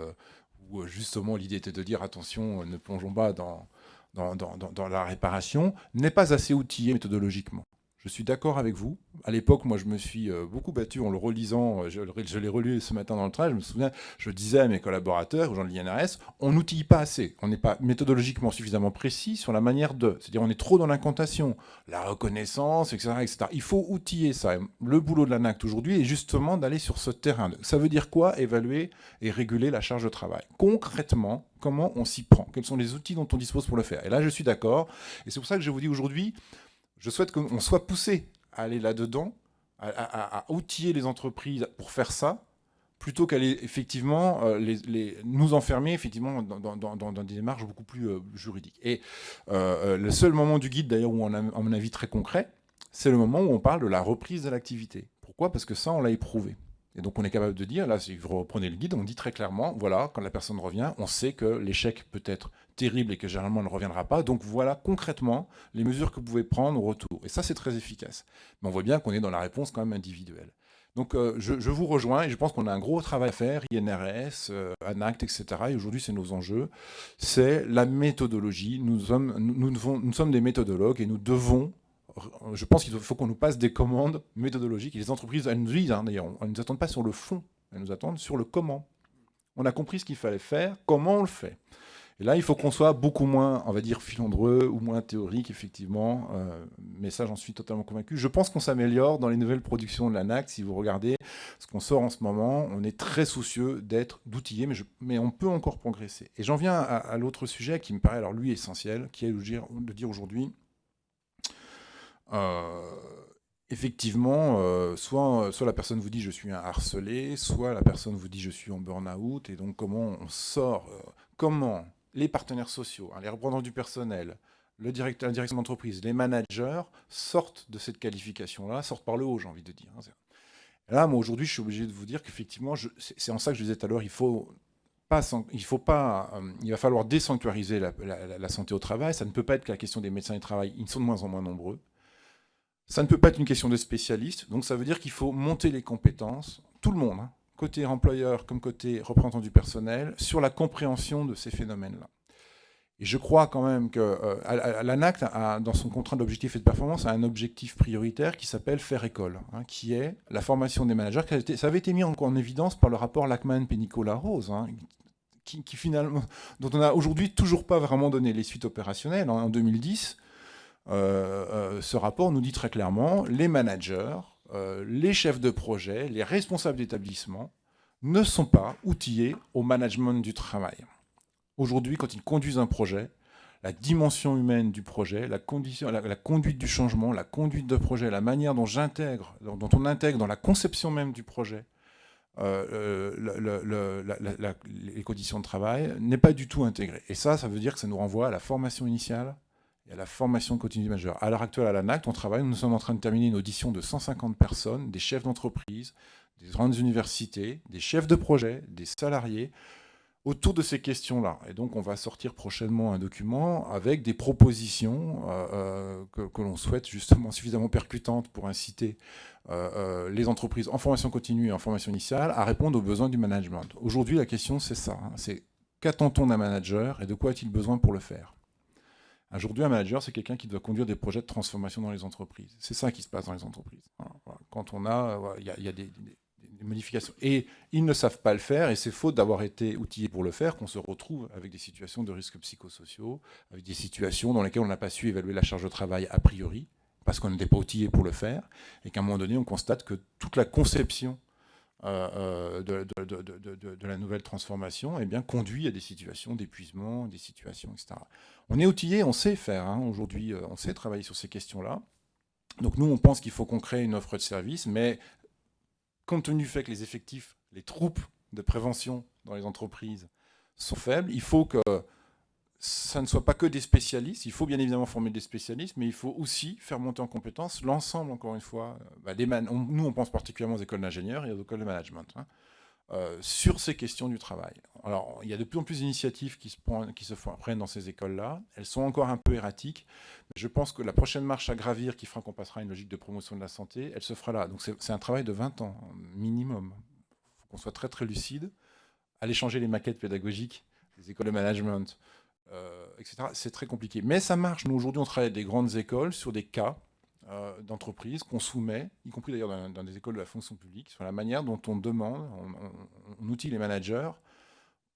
où justement l'idée était de dire attention, ne plongeons pas dans la réparation, n'est pas assez outillé méthodologiquement. Je suis d'accord avec vous. À l'époque, moi, je me suis beaucoup battu en le relisant. Je l'ai relu ce matin dans le train. Je me souviens, je disais à mes collaborateurs, aux gens de l'INRS, on n'outille pas assez. On n'est pas méthodologiquement suffisamment précis sur la manière de. C'est-à-dire, on est trop dans l'incantation, la reconnaissance, etc., etc. Il faut outiller ça. Le boulot de l'ANACT aujourd'hui est justement d'aller sur ce terrain. Ça veut dire quoi? Évaluer et réguler la charge de travail. Concrètement, comment on s'y prend? Quels sont les outils dont on dispose pour le faire? Et là, je suis d'accord. Et c'est pour ça que je vous dis aujourd'hui, je souhaite qu'on soit poussé à aller là-dedans, à outiller les entreprises pour faire ça, plutôt qu'aller effectivement nous enfermer effectivement dans des démarches beaucoup plus juridiques. Et le seul moment du guide, d'ailleurs, où on a, à mon avis, très concret, c'est le moment où on parle de la reprise de l'activité. Pourquoi? Parce que ça, on l'a éprouvé. Et donc, on est capable de dire, là, si vous reprenez le guide, on dit très clairement, voilà, quand la personne revient, on sait que l'échec peut être terrible et que généralement, elle ne reviendra pas. Donc, voilà concrètement les mesures que vous pouvez prendre au retour. Et ça, c'est très efficace. Mais on voit bien qu'on est dans la réponse quand même individuelle. Donc, je vous rejoins et je pense qu'on a un gros travail à faire, INRS, ANACT, etc. Et aujourd'hui, c'est nos enjeux. C'est la méthodologie. Nous sommes des méthodologues et nous devons... Je pense qu'il faut qu'on nous passe des commandes méthodologiques. Et les entreprises, elles nous disent, d'ailleurs, elles ne nous attendent pas sur le fond, elles nous attendent sur le comment. On a compris ce qu'il fallait faire, comment on le fait. Et là, il faut qu'on soit beaucoup moins, on va dire, filandreux ou moins théorique, effectivement. Mais ça, j'en suis totalement convaincu. Je pense qu'on s'améliore dans les nouvelles productions de l'ANACT. Si vous regardez ce qu'on sort en ce moment, on est très soucieux d'outiller, mais on peut encore progresser. Et j'en viens à l'autre sujet qui me paraît, alors lui, essentiel, qui est de dire aujourd'hui... effectivement, soit la personne vous dit je suis un harcelé, soit la personne vous dit je suis en burn-out, et donc comment on sort, comment les partenaires sociaux, les représentants du personnel, la direction d'entreprise, les managers sortent de cette qualification-là, sortent par le haut, j'ai envie de dire. Et là, moi aujourd'hui, je suis obligé de vous dire qu'effectivement, c'est en ça que je disais tout à l'heure, il va falloir désanctuariser la santé au travail. Ça ne peut pas être que la question des médecins du travail, ils sont de moins en moins nombreux. Ça ne peut pas être une question de spécialistes, donc ça veut dire qu'il faut monter les compétences, tout le monde, côté employeur comme côté représentant du personnel, sur la compréhension de ces phénomènes-là. Et je crois quand même que l'ANACT, dans son contrat d'objectifs et de performance, a un objectif prioritaire qui s'appelle faire école, qui est la formation des managers. Ça avait été mis en évidence par le rapport Lachman-Pénicaud-Larose, qui finalement, dont on n'a aujourd'hui toujours pas vraiment donné les suites opérationnelles. En 2010, ce rapport nous dit très clairement, les managers, les chefs de projet, les responsables d'établissement ne sont pas outillés au management du travail. Aujourd'hui, quand ils conduisent un projet, la dimension humaine du projet, la conduite du changement, la conduite de projet, la manière dont on intègre dans la conception même du projet les conditions de travail, n'est pas du tout intégrée. Et ça veut dire que ça nous renvoie à la formation initiale et à la formation continue du manager. À l'heure actuelle, à l'ANACT, on travaille, nous sommes en train de terminer une audition de 150 personnes, des chefs d'entreprise, des grandes universités, des chefs de projet, des salariés, autour de ces questions-là. Et donc, on va sortir prochainement un document avec des propositions que l'on souhaite justement suffisamment percutantes pour inciter les entreprises en formation continue et en formation initiale à répondre aux besoins du management. Aujourd'hui, la question, c'est ça. C'est qu'attend-on d'un manager et de quoi a-t-il besoin pour le faire? Aujourd'hui, un manager, c'est quelqu'un qui doit conduire des projets de transformation dans les entreprises. C'est ça qui se passe dans les entreprises. Voilà. Quand on il y a des modifications. Et ils ne savent pas le faire, et c'est faute d'avoir été outillés pour le faire qu'on se retrouve avec des situations de risques psychosociaux, avec des situations dans lesquelles on n'a pas su évaluer la charge de travail a priori, parce qu'on n'était pas outillé pour le faire, et qu'à un moment donné, on constate que toute la conception de la nouvelle transformation, eh bien, conduit à des situations d'épuisement, des situations, etc. On est outillé, on sait faire, hein, aujourd'hui, on sait travailler sur ces questions-là. Donc nous, on pense qu'il faut qu'on crée une offre de service, mais compte tenu du fait que les effectifs, les troupes de prévention dans les entreprises sont faibles, il faut que ça ne soit pas que des spécialistes. Il faut bien évidemment former des spécialistes, mais il faut aussi faire monter en compétence l'ensemble, encore une fois. Nous, on pense particulièrement aux écoles d'ingénieurs et aux écoles de management, hein, sur ces questions du travail. Alors, il y a de plus en plus d'initiatives qui se prennent dans ces écoles-là. Elles sont encore un peu erratiques. Mais je pense que la prochaine marche à gravir qui fera qu'on passera à une logique de promotion de la santé, elle se fera là. Donc, c'est un travail de 20 ans, minimum. Il faut qu'on soit très, très lucide. Aller changer les maquettes pédagogiques des écoles de management, etc. C'est très compliqué. Mais ça marche. Nous, aujourd'hui, on travaille avec des grandes écoles sur des cas d'entreprises qu'on soumet, y compris d'ailleurs dans des écoles de la fonction publique, sur la manière dont on demande, on outille les managers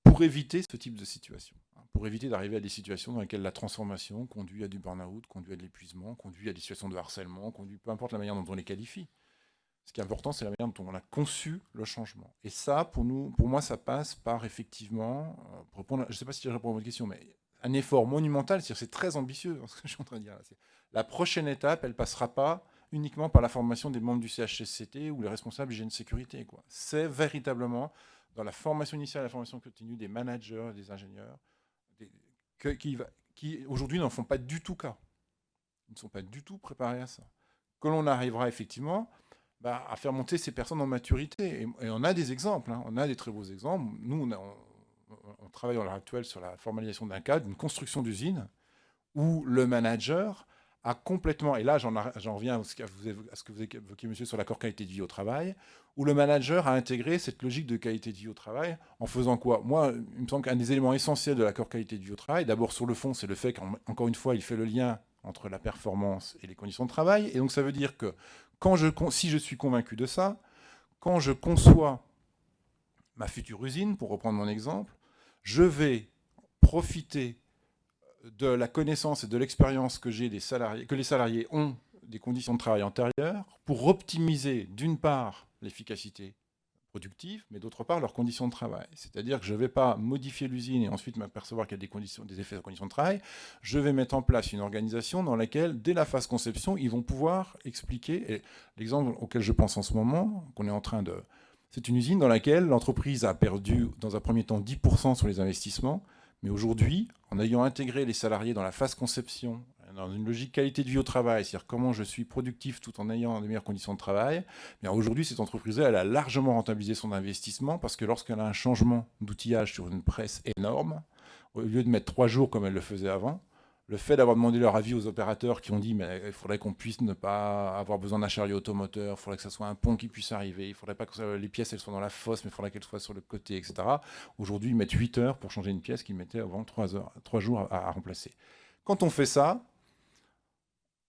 pour éviter ce type de situation. Pour éviter d'arriver à des situations dans lesquelles la transformation conduit à du burn-out, conduit à de l'épuisement, conduit à des situations de harcèlement, conduit, peu importe la manière dont on les qualifie. Ce qui est important, c'est la manière dont on a conçu le changement. Et ça, pour moi, ça passe par effectivement, je ne sais pas si je réponds à votre question, mais un effort monumental, c'est très ambitieux, ce que je suis en train de dire là. La prochaine étape, elle ne passera pas uniquement par la formation des membres du CHSCT ou les responsables hygiène sécurité. C'est véritablement dans la formation initiale et la formation continue des managers, des ingénieurs, qui aujourd'hui n'en font pas du tout cas. Ils ne sont pas du tout préparés à ça. Que l'on arrivera effectivement à faire monter ces personnes en maturité. Et on a des exemples, hein. On a des très beaux exemples. Nous, on travaille à l'heure actuelle sur la formalisation d'un cadre, d'une construction d'usine, où le manager a complètement, et là j'en reviens à ce que vous évoquiez, monsieur, sur l'accord qualité de vie au travail, où le manager a intégré cette logique de qualité de vie au travail en faisant quoi? Moi, il me semble qu'un des éléments essentiels de l'accord qualité de vie au travail, d'abord sur le fond, c'est le fait qu'encore une fois, il fait le lien entre la performance et les conditions de travail. Et donc ça veut dire que si je suis convaincu de ça, quand je conçois ma future usine, pour reprendre mon exemple, je vais profiter de la connaissance et de l'expérience que les salariés ont des conditions de travail antérieures pour optimiser d'une part l'efficacité productive, mais d'autre part leurs conditions de travail. C'est-à-dire que je ne vais pas modifier l'usine et ensuite m'apercevoir qu'il y a des effets de conditions de travail. Je vais mettre en place une organisation dans laquelle, dès la phase conception, ils vont pouvoir expliquer. Et l'exemple auquel je pense en ce moment, qu'on est en train de... C'est une usine dans laquelle l'entreprise a perdu, dans un premier temps, 10% sur les investissements. Mais aujourd'hui, en ayant intégré les salariés dans la phase conception, dans une logique qualité de vie au travail, c'est-à-dire comment je suis productif tout en ayant de meilleures conditions de travail, aujourd'hui, cette entreprise-là, elle a largement rentabilisé son investissement parce que lorsqu'elle a un changement d'outillage sur une presse énorme, au lieu de mettre 3 jours comme elle le faisait avant, le fait d'avoir demandé leur avis aux opérateurs qui ont dit mais il faudrait qu'on puisse ne pas avoir besoin d'un chariot automoteur, il faudrait que ça soit un pont qui puisse arriver, il ne faudrait pas que les pièces elles soient dans la fosse, mais il faudrait qu'elles soient sur le côté, etc. Aujourd'hui, ils mettent 8 heures pour changer une pièce qu'ils mettaient avant 3 jours à remplacer. Quand on fait ça,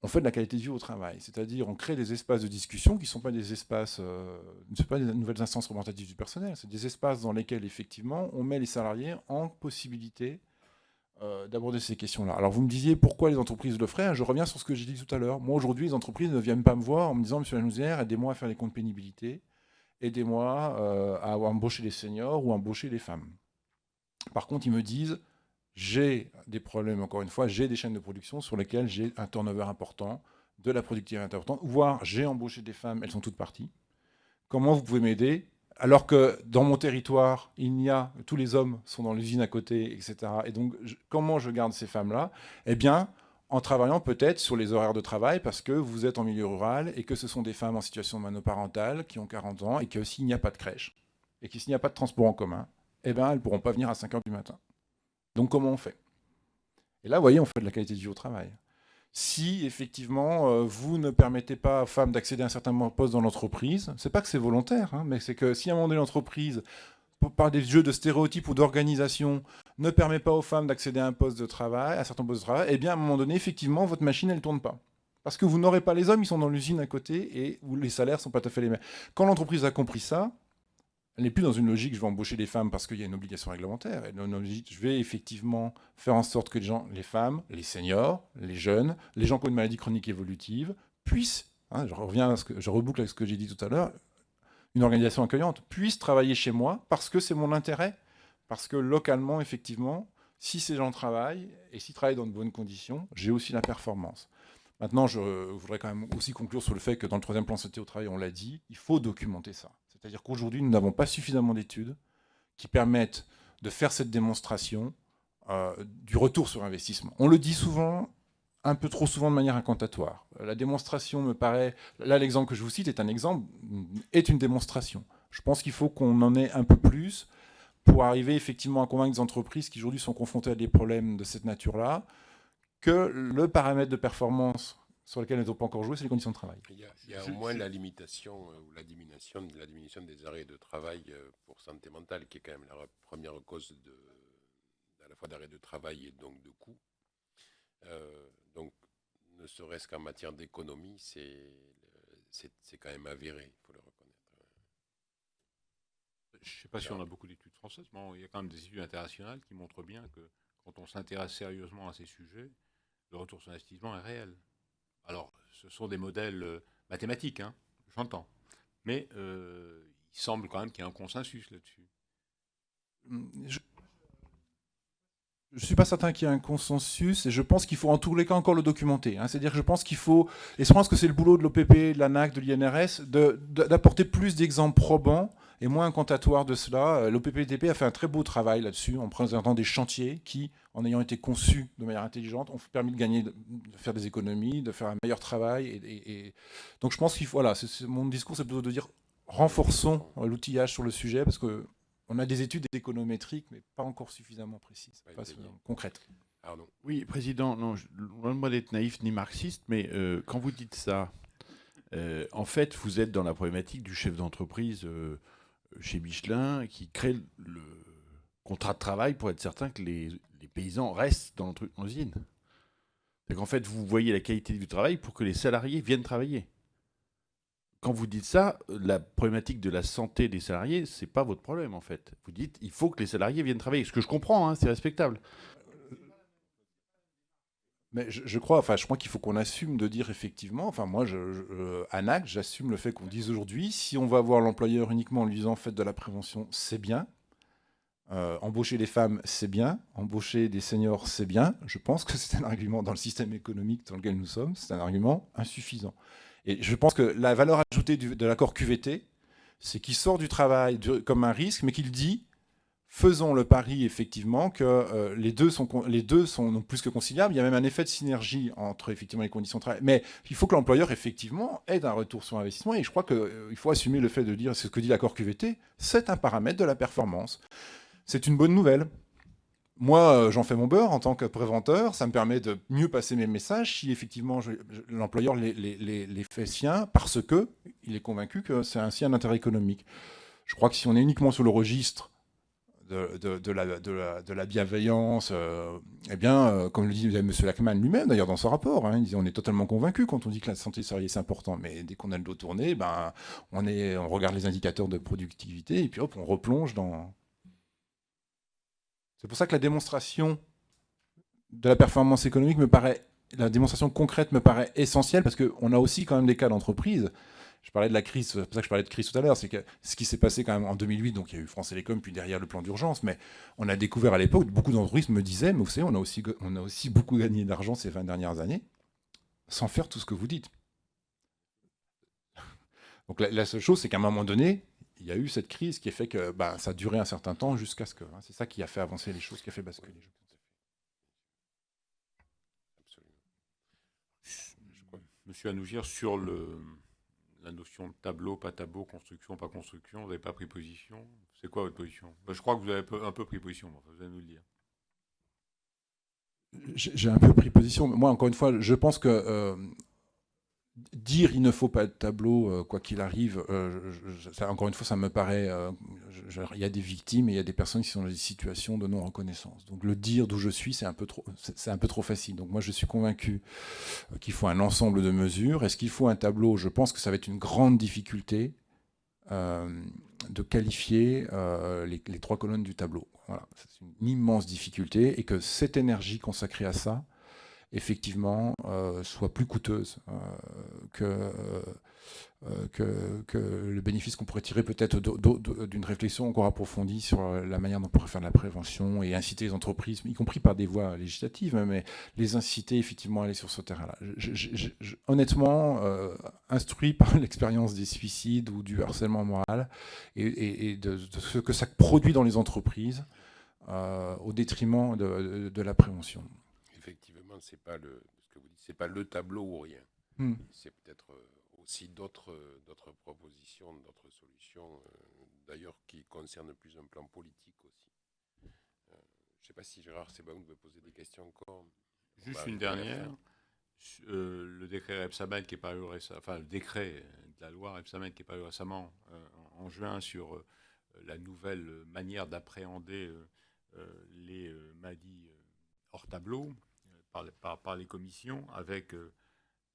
on fait de la qualité de vie au travail, c'est-à-dire on crée des espaces de discussion qui ne sont pas des espaces, ne sont pas des nouvelles instances représentatives du personnel, c'est des espaces dans lesquels effectivement on met les salariés en possibilité d'aborder ces questions-là. Alors vous me disiez pourquoi les entreprises le feraient, je reviens sur ce que j'ai dit tout à l'heure. Moi aujourd'hui, les entreprises ne viennent pas me voir en me disant monsieur Lanouzière, aidez-moi à faire les comptes pénibilité, aidez-moi à embaucher des seniors ou à embaucher des femmes. Par contre, ils me disent j'ai des problèmes, encore une fois, j'ai des chaînes de production sur lesquelles j'ai un turnover important, de la productivité importante, voire j'ai embauché des femmes, elles sont toutes parties. Comment vous pouvez m'aider ? Alors que dans mon territoire, tous les hommes sont dans l'usine à côté, etc. Et donc, comment je garde ces femmes-là ? Eh bien, en travaillant peut-être sur les horaires de travail, parce que vous êtes en milieu rural et que ce sont des femmes en situation monoparentale qui ont 40 ans et que s'il n'y a pas de crèche et que s'il n'y a pas de transport en commun, eh bien, elles ne pourront pas venir à 5 heures du matin. Donc, comment on fait ? Et là, vous voyez, on fait de la qualité de vie au travail. Si, effectivement, vous ne permettez pas aux femmes d'accéder à un certain poste dans l'entreprise, c'est pas que c'est volontaire, hein, mais c'est que si à un moment donné l'entreprise, par des jeux de stéréotypes ou d'organisation, ne permet pas aux femmes d'accéder à un poste de travail, à un certain poste de travail, eh bien, à un moment donné, effectivement, votre machine, elle ne tourne pas. Parce que vous n'aurez pas les hommes, ils sont dans l'usine à côté et où les salaires ne sont pas tout à fait les mêmes. Quand l'entreprise a compris ça, elle n'est plus dans une logique, je vais embaucher des femmes parce qu'il y a une obligation réglementaire. Elle est dans une logique, je vais effectivement faire en sorte que les femmes, les seniors, les jeunes, les gens qui ont une maladie chronique évolutive, puissent, je reboucle avec ce que j'ai dit tout à l'heure, une organisation accueillante, puisse travailler chez moi parce que c'est mon intérêt. Parce que localement, effectivement, si ces gens travaillent et s'ils travaillent dans de bonnes conditions, j'ai aussi la performance. Maintenant, je voudrais quand même aussi conclure sur le fait que dans le 3e plan santé au travail, on l'a dit, il faut documenter ça. C'est-à-dire qu'aujourd'hui, nous n'avons pas suffisamment d'études qui permettent de faire cette démonstration du retour sur investissement. On le dit souvent, un peu trop souvent de manière incantatoire. La démonstration me paraît... Là, l'exemple que je vous cite est une démonstration. Je pense qu'il faut qu'on en ait un peu plus pour arriver effectivement à convaincre des entreprises qui aujourd'hui sont confrontées à des problèmes de cette nature-là, que le paramètre de performance sur lequel elles n'ont pas encore joué, c'est les conditions de travail. Il y a au moins la limitation ou la diminution des arrêts de travail pour santé mentale, qui est quand même la première cause à la fois d'arrêt de travail et donc de coût. Donc, ne serait-ce qu'en matière d'économie, c'est quand même avéré, il faut le reconnaître. Je ne sais pas si on a beaucoup d'études françaises, mais il y a quand même des études internationales qui montrent bien que quand on s'intéresse sérieusement à ces sujets, le retour sur investissement est réel. Alors, ce sont des modèles mathématiques, hein, j'entends. Mais il semble quand même qu'il y ait un consensus là-dessus. Je ne suis pas certain qu'il y ait un consensus et je pense qu'il faut en tous les cas encore le documenter. C'est-à-dire que je pense qu'il faut, et je pense que c'est le boulot de l'OPP, de l'ANAC, de l'INRS, d'apporter plus d'exemples probants et moins incantatoires de cela. L'OPP-TP a fait un très beau travail là-dessus en présentant des chantiers qui, en ayant été conçus de manière intelligente, ont permis de gagner, de faire des économies, de faire un meilleur travail. Donc je pense qu'il faut, voilà, mon discours c'est plutôt de dire renforçons l'outillage sur le sujet parce que on a des études économétriques, mais pas encore suffisamment précises, pas concrètes. Pardon. Oui, Président, loin de moi d'être naïf ni marxiste, mais quand vous dites ça, en fait, vous êtes dans la problématique du chef d'entreprise chez Michelin qui crée le contrat de travail pour être certain que les paysans restent dans l'usine. C'est qu'en fait, vous voyez la qualité du travail pour que les salariés viennent travailler. Quand vous dites ça, la problématique de la santé des salariés, c'est pas votre problème en fait. Vous dites il faut que les salariés viennent travailler. Ce que je comprends, hein, c'est respectable. Mais je crois qu'il faut qu'on assume de dire effectivement, moi, ANAC, j'assume le fait qu'on dise aujourd'hui, si on va voir l'employeur uniquement en lui disant faites de la prévention, c'est bien. Embaucher les femmes, c'est bien. Embaucher des seniors, c'est bien. Je pense que c'est un argument dans le système économique dans lequel nous sommes, c'est un argument insuffisant. Et je pense que la valeur ajoutée de l'accord QVT, c'est qu'il sort du travail comme un risque, mais qu'il dit, faisons le pari effectivement que les deux sont plus que conciliables. Il y a même un effet de synergie entre effectivement les conditions de travail. Mais il faut que l'employeur effectivement ait un retour sur investissement. Et je crois qu'il faut assumer le fait de dire, c'est ce que dit l'accord QVT, c'est un paramètre de la performance. C'est une bonne nouvelle. Moi, j'en fais mon beurre en tant que préventeur. Ça me permet de mieux passer mes messages si effectivement l'employeur les fait siens parce qu'il est convaincu que c'est ainsi un intérêt économique. Je crois que si on est uniquement sur le registre de la bienveillance, comme le dit M. Lachmann lui-même, d'ailleurs dans son rapport, il dit on est totalement convaincu quand on dit que la santé salariée c'est important, mais dès qu'on a le dos tourné, on regarde les indicateurs de productivité et puis hop, on replonge dans... C'est pour ça que la démonstration de la performance économique la démonstration concrète me paraît essentielle parce qu'on a aussi quand même des cas d'entreprise. Je parlais de la crise, c'est pour ça que je parlais de crise tout à l'heure, c'est que ce qui s'est passé quand même en 2008, donc il y a eu France Télécom, puis derrière le plan d'urgence, mais on a découvert à l'époque, beaucoup d'entreprises me disaient, mais vous savez, on a aussi beaucoup gagné d'argent ces 20 dernières années, sans faire tout ce que vous dites. Donc la seule chose, c'est qu'à un moment donné, il y a eu cette crise qui a fait que ça a duré un certain temps jusqu'à ce que... c'est ça qui a fait avancer les choses, qui a fait basculer. Absolument. Monsieur Anougir, sur la notion de tableau, pas tableau, construction, pas construction, vous n'avez pas pris position. C'est quoi votre position? Je crois que vous avez un peu pris position, vous allez nous le dire. J'ai un peu pris position. Moi, encore une fois, je pense que... dire il ne faut pas de tableau, quoi qu'il arrive, encore une fois, ça me paraît... il y a des victimes et il y a des personnes qui sont dans des situations de non-reconnaissance. Donc le dire d'où je suis, c'est un peu trop facile. Donc moi, je suis convaincu qu'il faut un ensemble de mesures. Est-ce qu'il faut un tableau? Je pense que ça va être une grande difficulté de qualifier les 3 colonnes du tableau. Voilà. C'est une immense difficulté et que cette énergie consacrée à ça, effectivement, soit plus coûteuse que, que le bénéfice qu'on pourrait tirer peut-être d'une réflexion encore approfondie sur la manière dont on pourrait faire de la prévention et inciter les entreprises, y compris par des voies législatives, mais les inciter effectivement à aller sur ce terrain-là. Honnêtement, instruit par l'expérience des suicides ou du harcèlement moral et de ce que ça produit dans les entreprises au détriment de la prévention. Effectivement, c'est pas ce que vous dites, c'est pas le tableau ou rien. C'est peut-être aussi d'autres propositions, d'autres solutions, d'ailleurs qui concernent plus un plan politique aussi. Je ne sais pas si Gérard Sebaoun veut poser des questions encore. Juste une dernière. Le décret Rebsamen qui est paru récemment, enfin le décret de la loi Rebsamen qui est paru récemment en juin sur la nouvelle manière d'appréhender les maladies hors tableau par les commissions, avec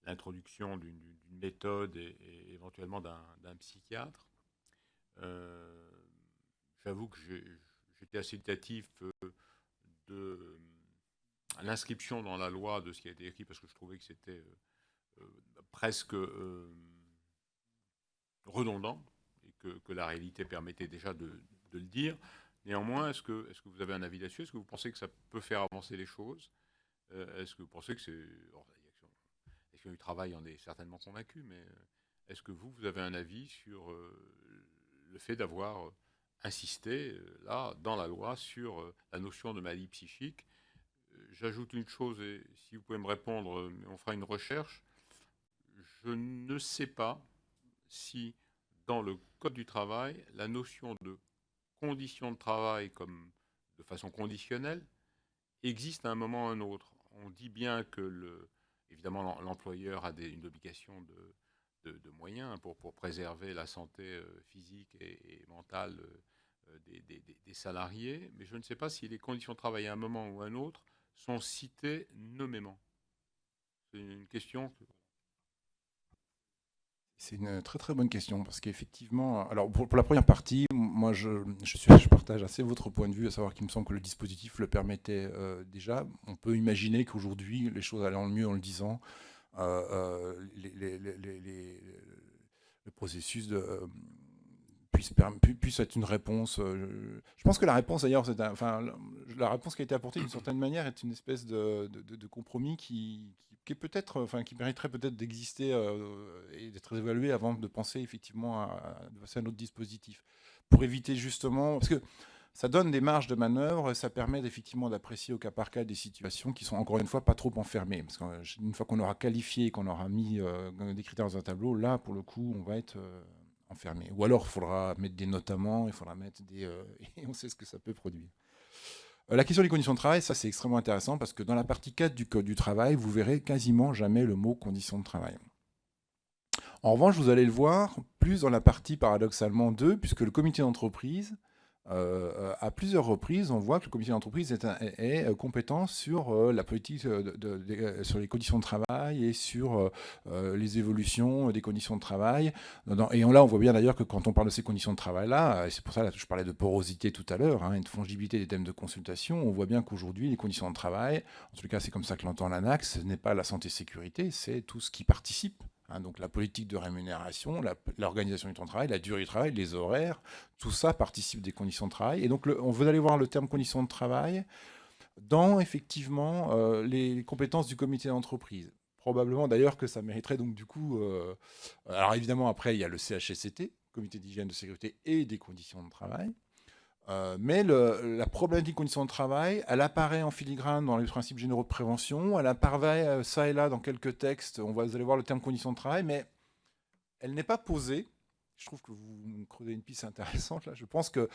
l'introduction d'une méthode et éventuellement d'un psychiatre. J'avoue que j'étais assez dubitatif de l'inscription dans la loi de ce qui a été écrit, parce que je trouvais que c'était presque redondant, et que la réalité permettait déjà de le dire. Néanmoins, est-ce que vous avez un avis là-dessus? Est-ce que vous pensez que ça peut faire avancer les choses? Est-ce que vous pensez que c'est... L'action du travail en est certainement convaincu, mais est-ce que vous avez un avis sur le fait d'avoir insisté, là, dans la loi, sur la notion de maladie psychique? J'ajoute une chose, et si vous pouvez me répondre, on fera une recherche. Je ne sais pas si, dans le Code du travail, la notion de conditions de travail comme de façon conditionnelle existe à un moment ou à un autre. On dit bien que, évidemment, l'employeur a une obligation de moyens pour préserver la santé physique et mentale des salariés, mais je ne sais pas si les conditions de travail à un moment ou à un autre sont citées nommément. C'est une question. C'est une très très bonne question, parce qu'effectivement, alors pour la première partie, moi je partage assez votre point de vue, à savoir qu'il me semble que le dispositif le permettait déjà. On peut imaginer qu'aujourd'hui, les choses allant mieux en le disant, le processus puisse être une réponse. Je pense que la réponse d'ailleurs, la réponse qui a été apportée d'une certaine manière est une espèce de compromis qui est peut-être, qui mériterait peut-être d'exister et d'être évalué avant de penser effectivement à passer à un autre dispositif, pour éviter justement, parce que ça donne des marges de manœuvre, ça permet effectivement d'apprécier au cas par cas des situations qui sont encore une fois pas trop enfermées, parce qu'une fois qu'on aura qualifié, qu'on aura mis des critères dans un tableau, là pour le coup on va être enfermé. Ou alors il faudra mettre des notamment, il faudra mettre des et on sait ce que ça peut produire. La question des conditions de travail, ça c'est extrêmement intéressant, parce que dans la partie 4 du Code du travail, vous verrez quasiment jamais le mot conditions de travail. En revanche, vous allez le voir plus dans la partie paradoxalement 2, puisque le comité d'entreprise, à plusieurs reprises, on voit que le comité d'entreprise est compétent sur la politique, sur les conditions de travail et sur les évolutions des conditions de travail. Et là, on voit bien d'ailleurs que quand on parle de ces conditions de travail-là, et c'est pour ça que je parlais de porosité tout à l'heure, et de fongibilité des thèmes de consultation, on voit bien qu'aujourd'hui, les conditions de travail, en tout cas c'est comme ça que l'entend l'ANACS, ce n'est pas la santé-sécurité, c'est tout ce qui participe. Donc la politique de rémunération, l'organisation du temps de travail, la durée du travail, les horaires, tout ça participe des conditions de travail. Et donc on veut aller voir le terme conditions de travail dans effectivement les compétences du comité d'entreprise. Probablement d'ailleurs que ça mériterait donc du coup... alors évidemment après il y a le CHSCT, comité d'hygiène, de sécurité et des conditions de travail. Mais la problématique des conditions de travail, elle apparaît en filigrane dans les principes généraux de prévention, elle apparaît ça et là dans quelques textes, vous allez voir le terme conditions de travail, mais elle n'est pas posée. Je trouve que vous creusez une piste intéressante là. Je pense que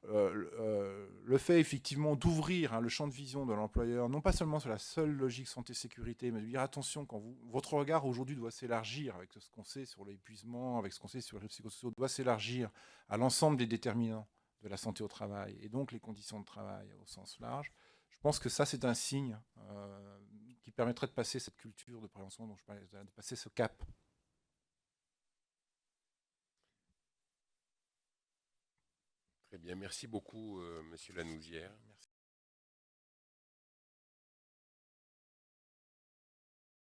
le fait effectivement d'ouvrir le champ de vision de l'employeur, non pas seulement sur la seule logique santé-sécurité, mais de dire attention, quand votre regard aujourd'hui doit s'élargir avec ce qu'on sait sur l'épuisement, avec ce qu'on sait sur les risques psychosociaux, doit s'élargir à l'ensemble des déterminants de la santé au travail et donc les conditions de travail au sens large. Je pense que ça, c'est un signe qui permettrait de passer cette culture de prévention dont je parlais, de passer ce cap. Très bien, merci beaucoup, Monsieur Lanouzière.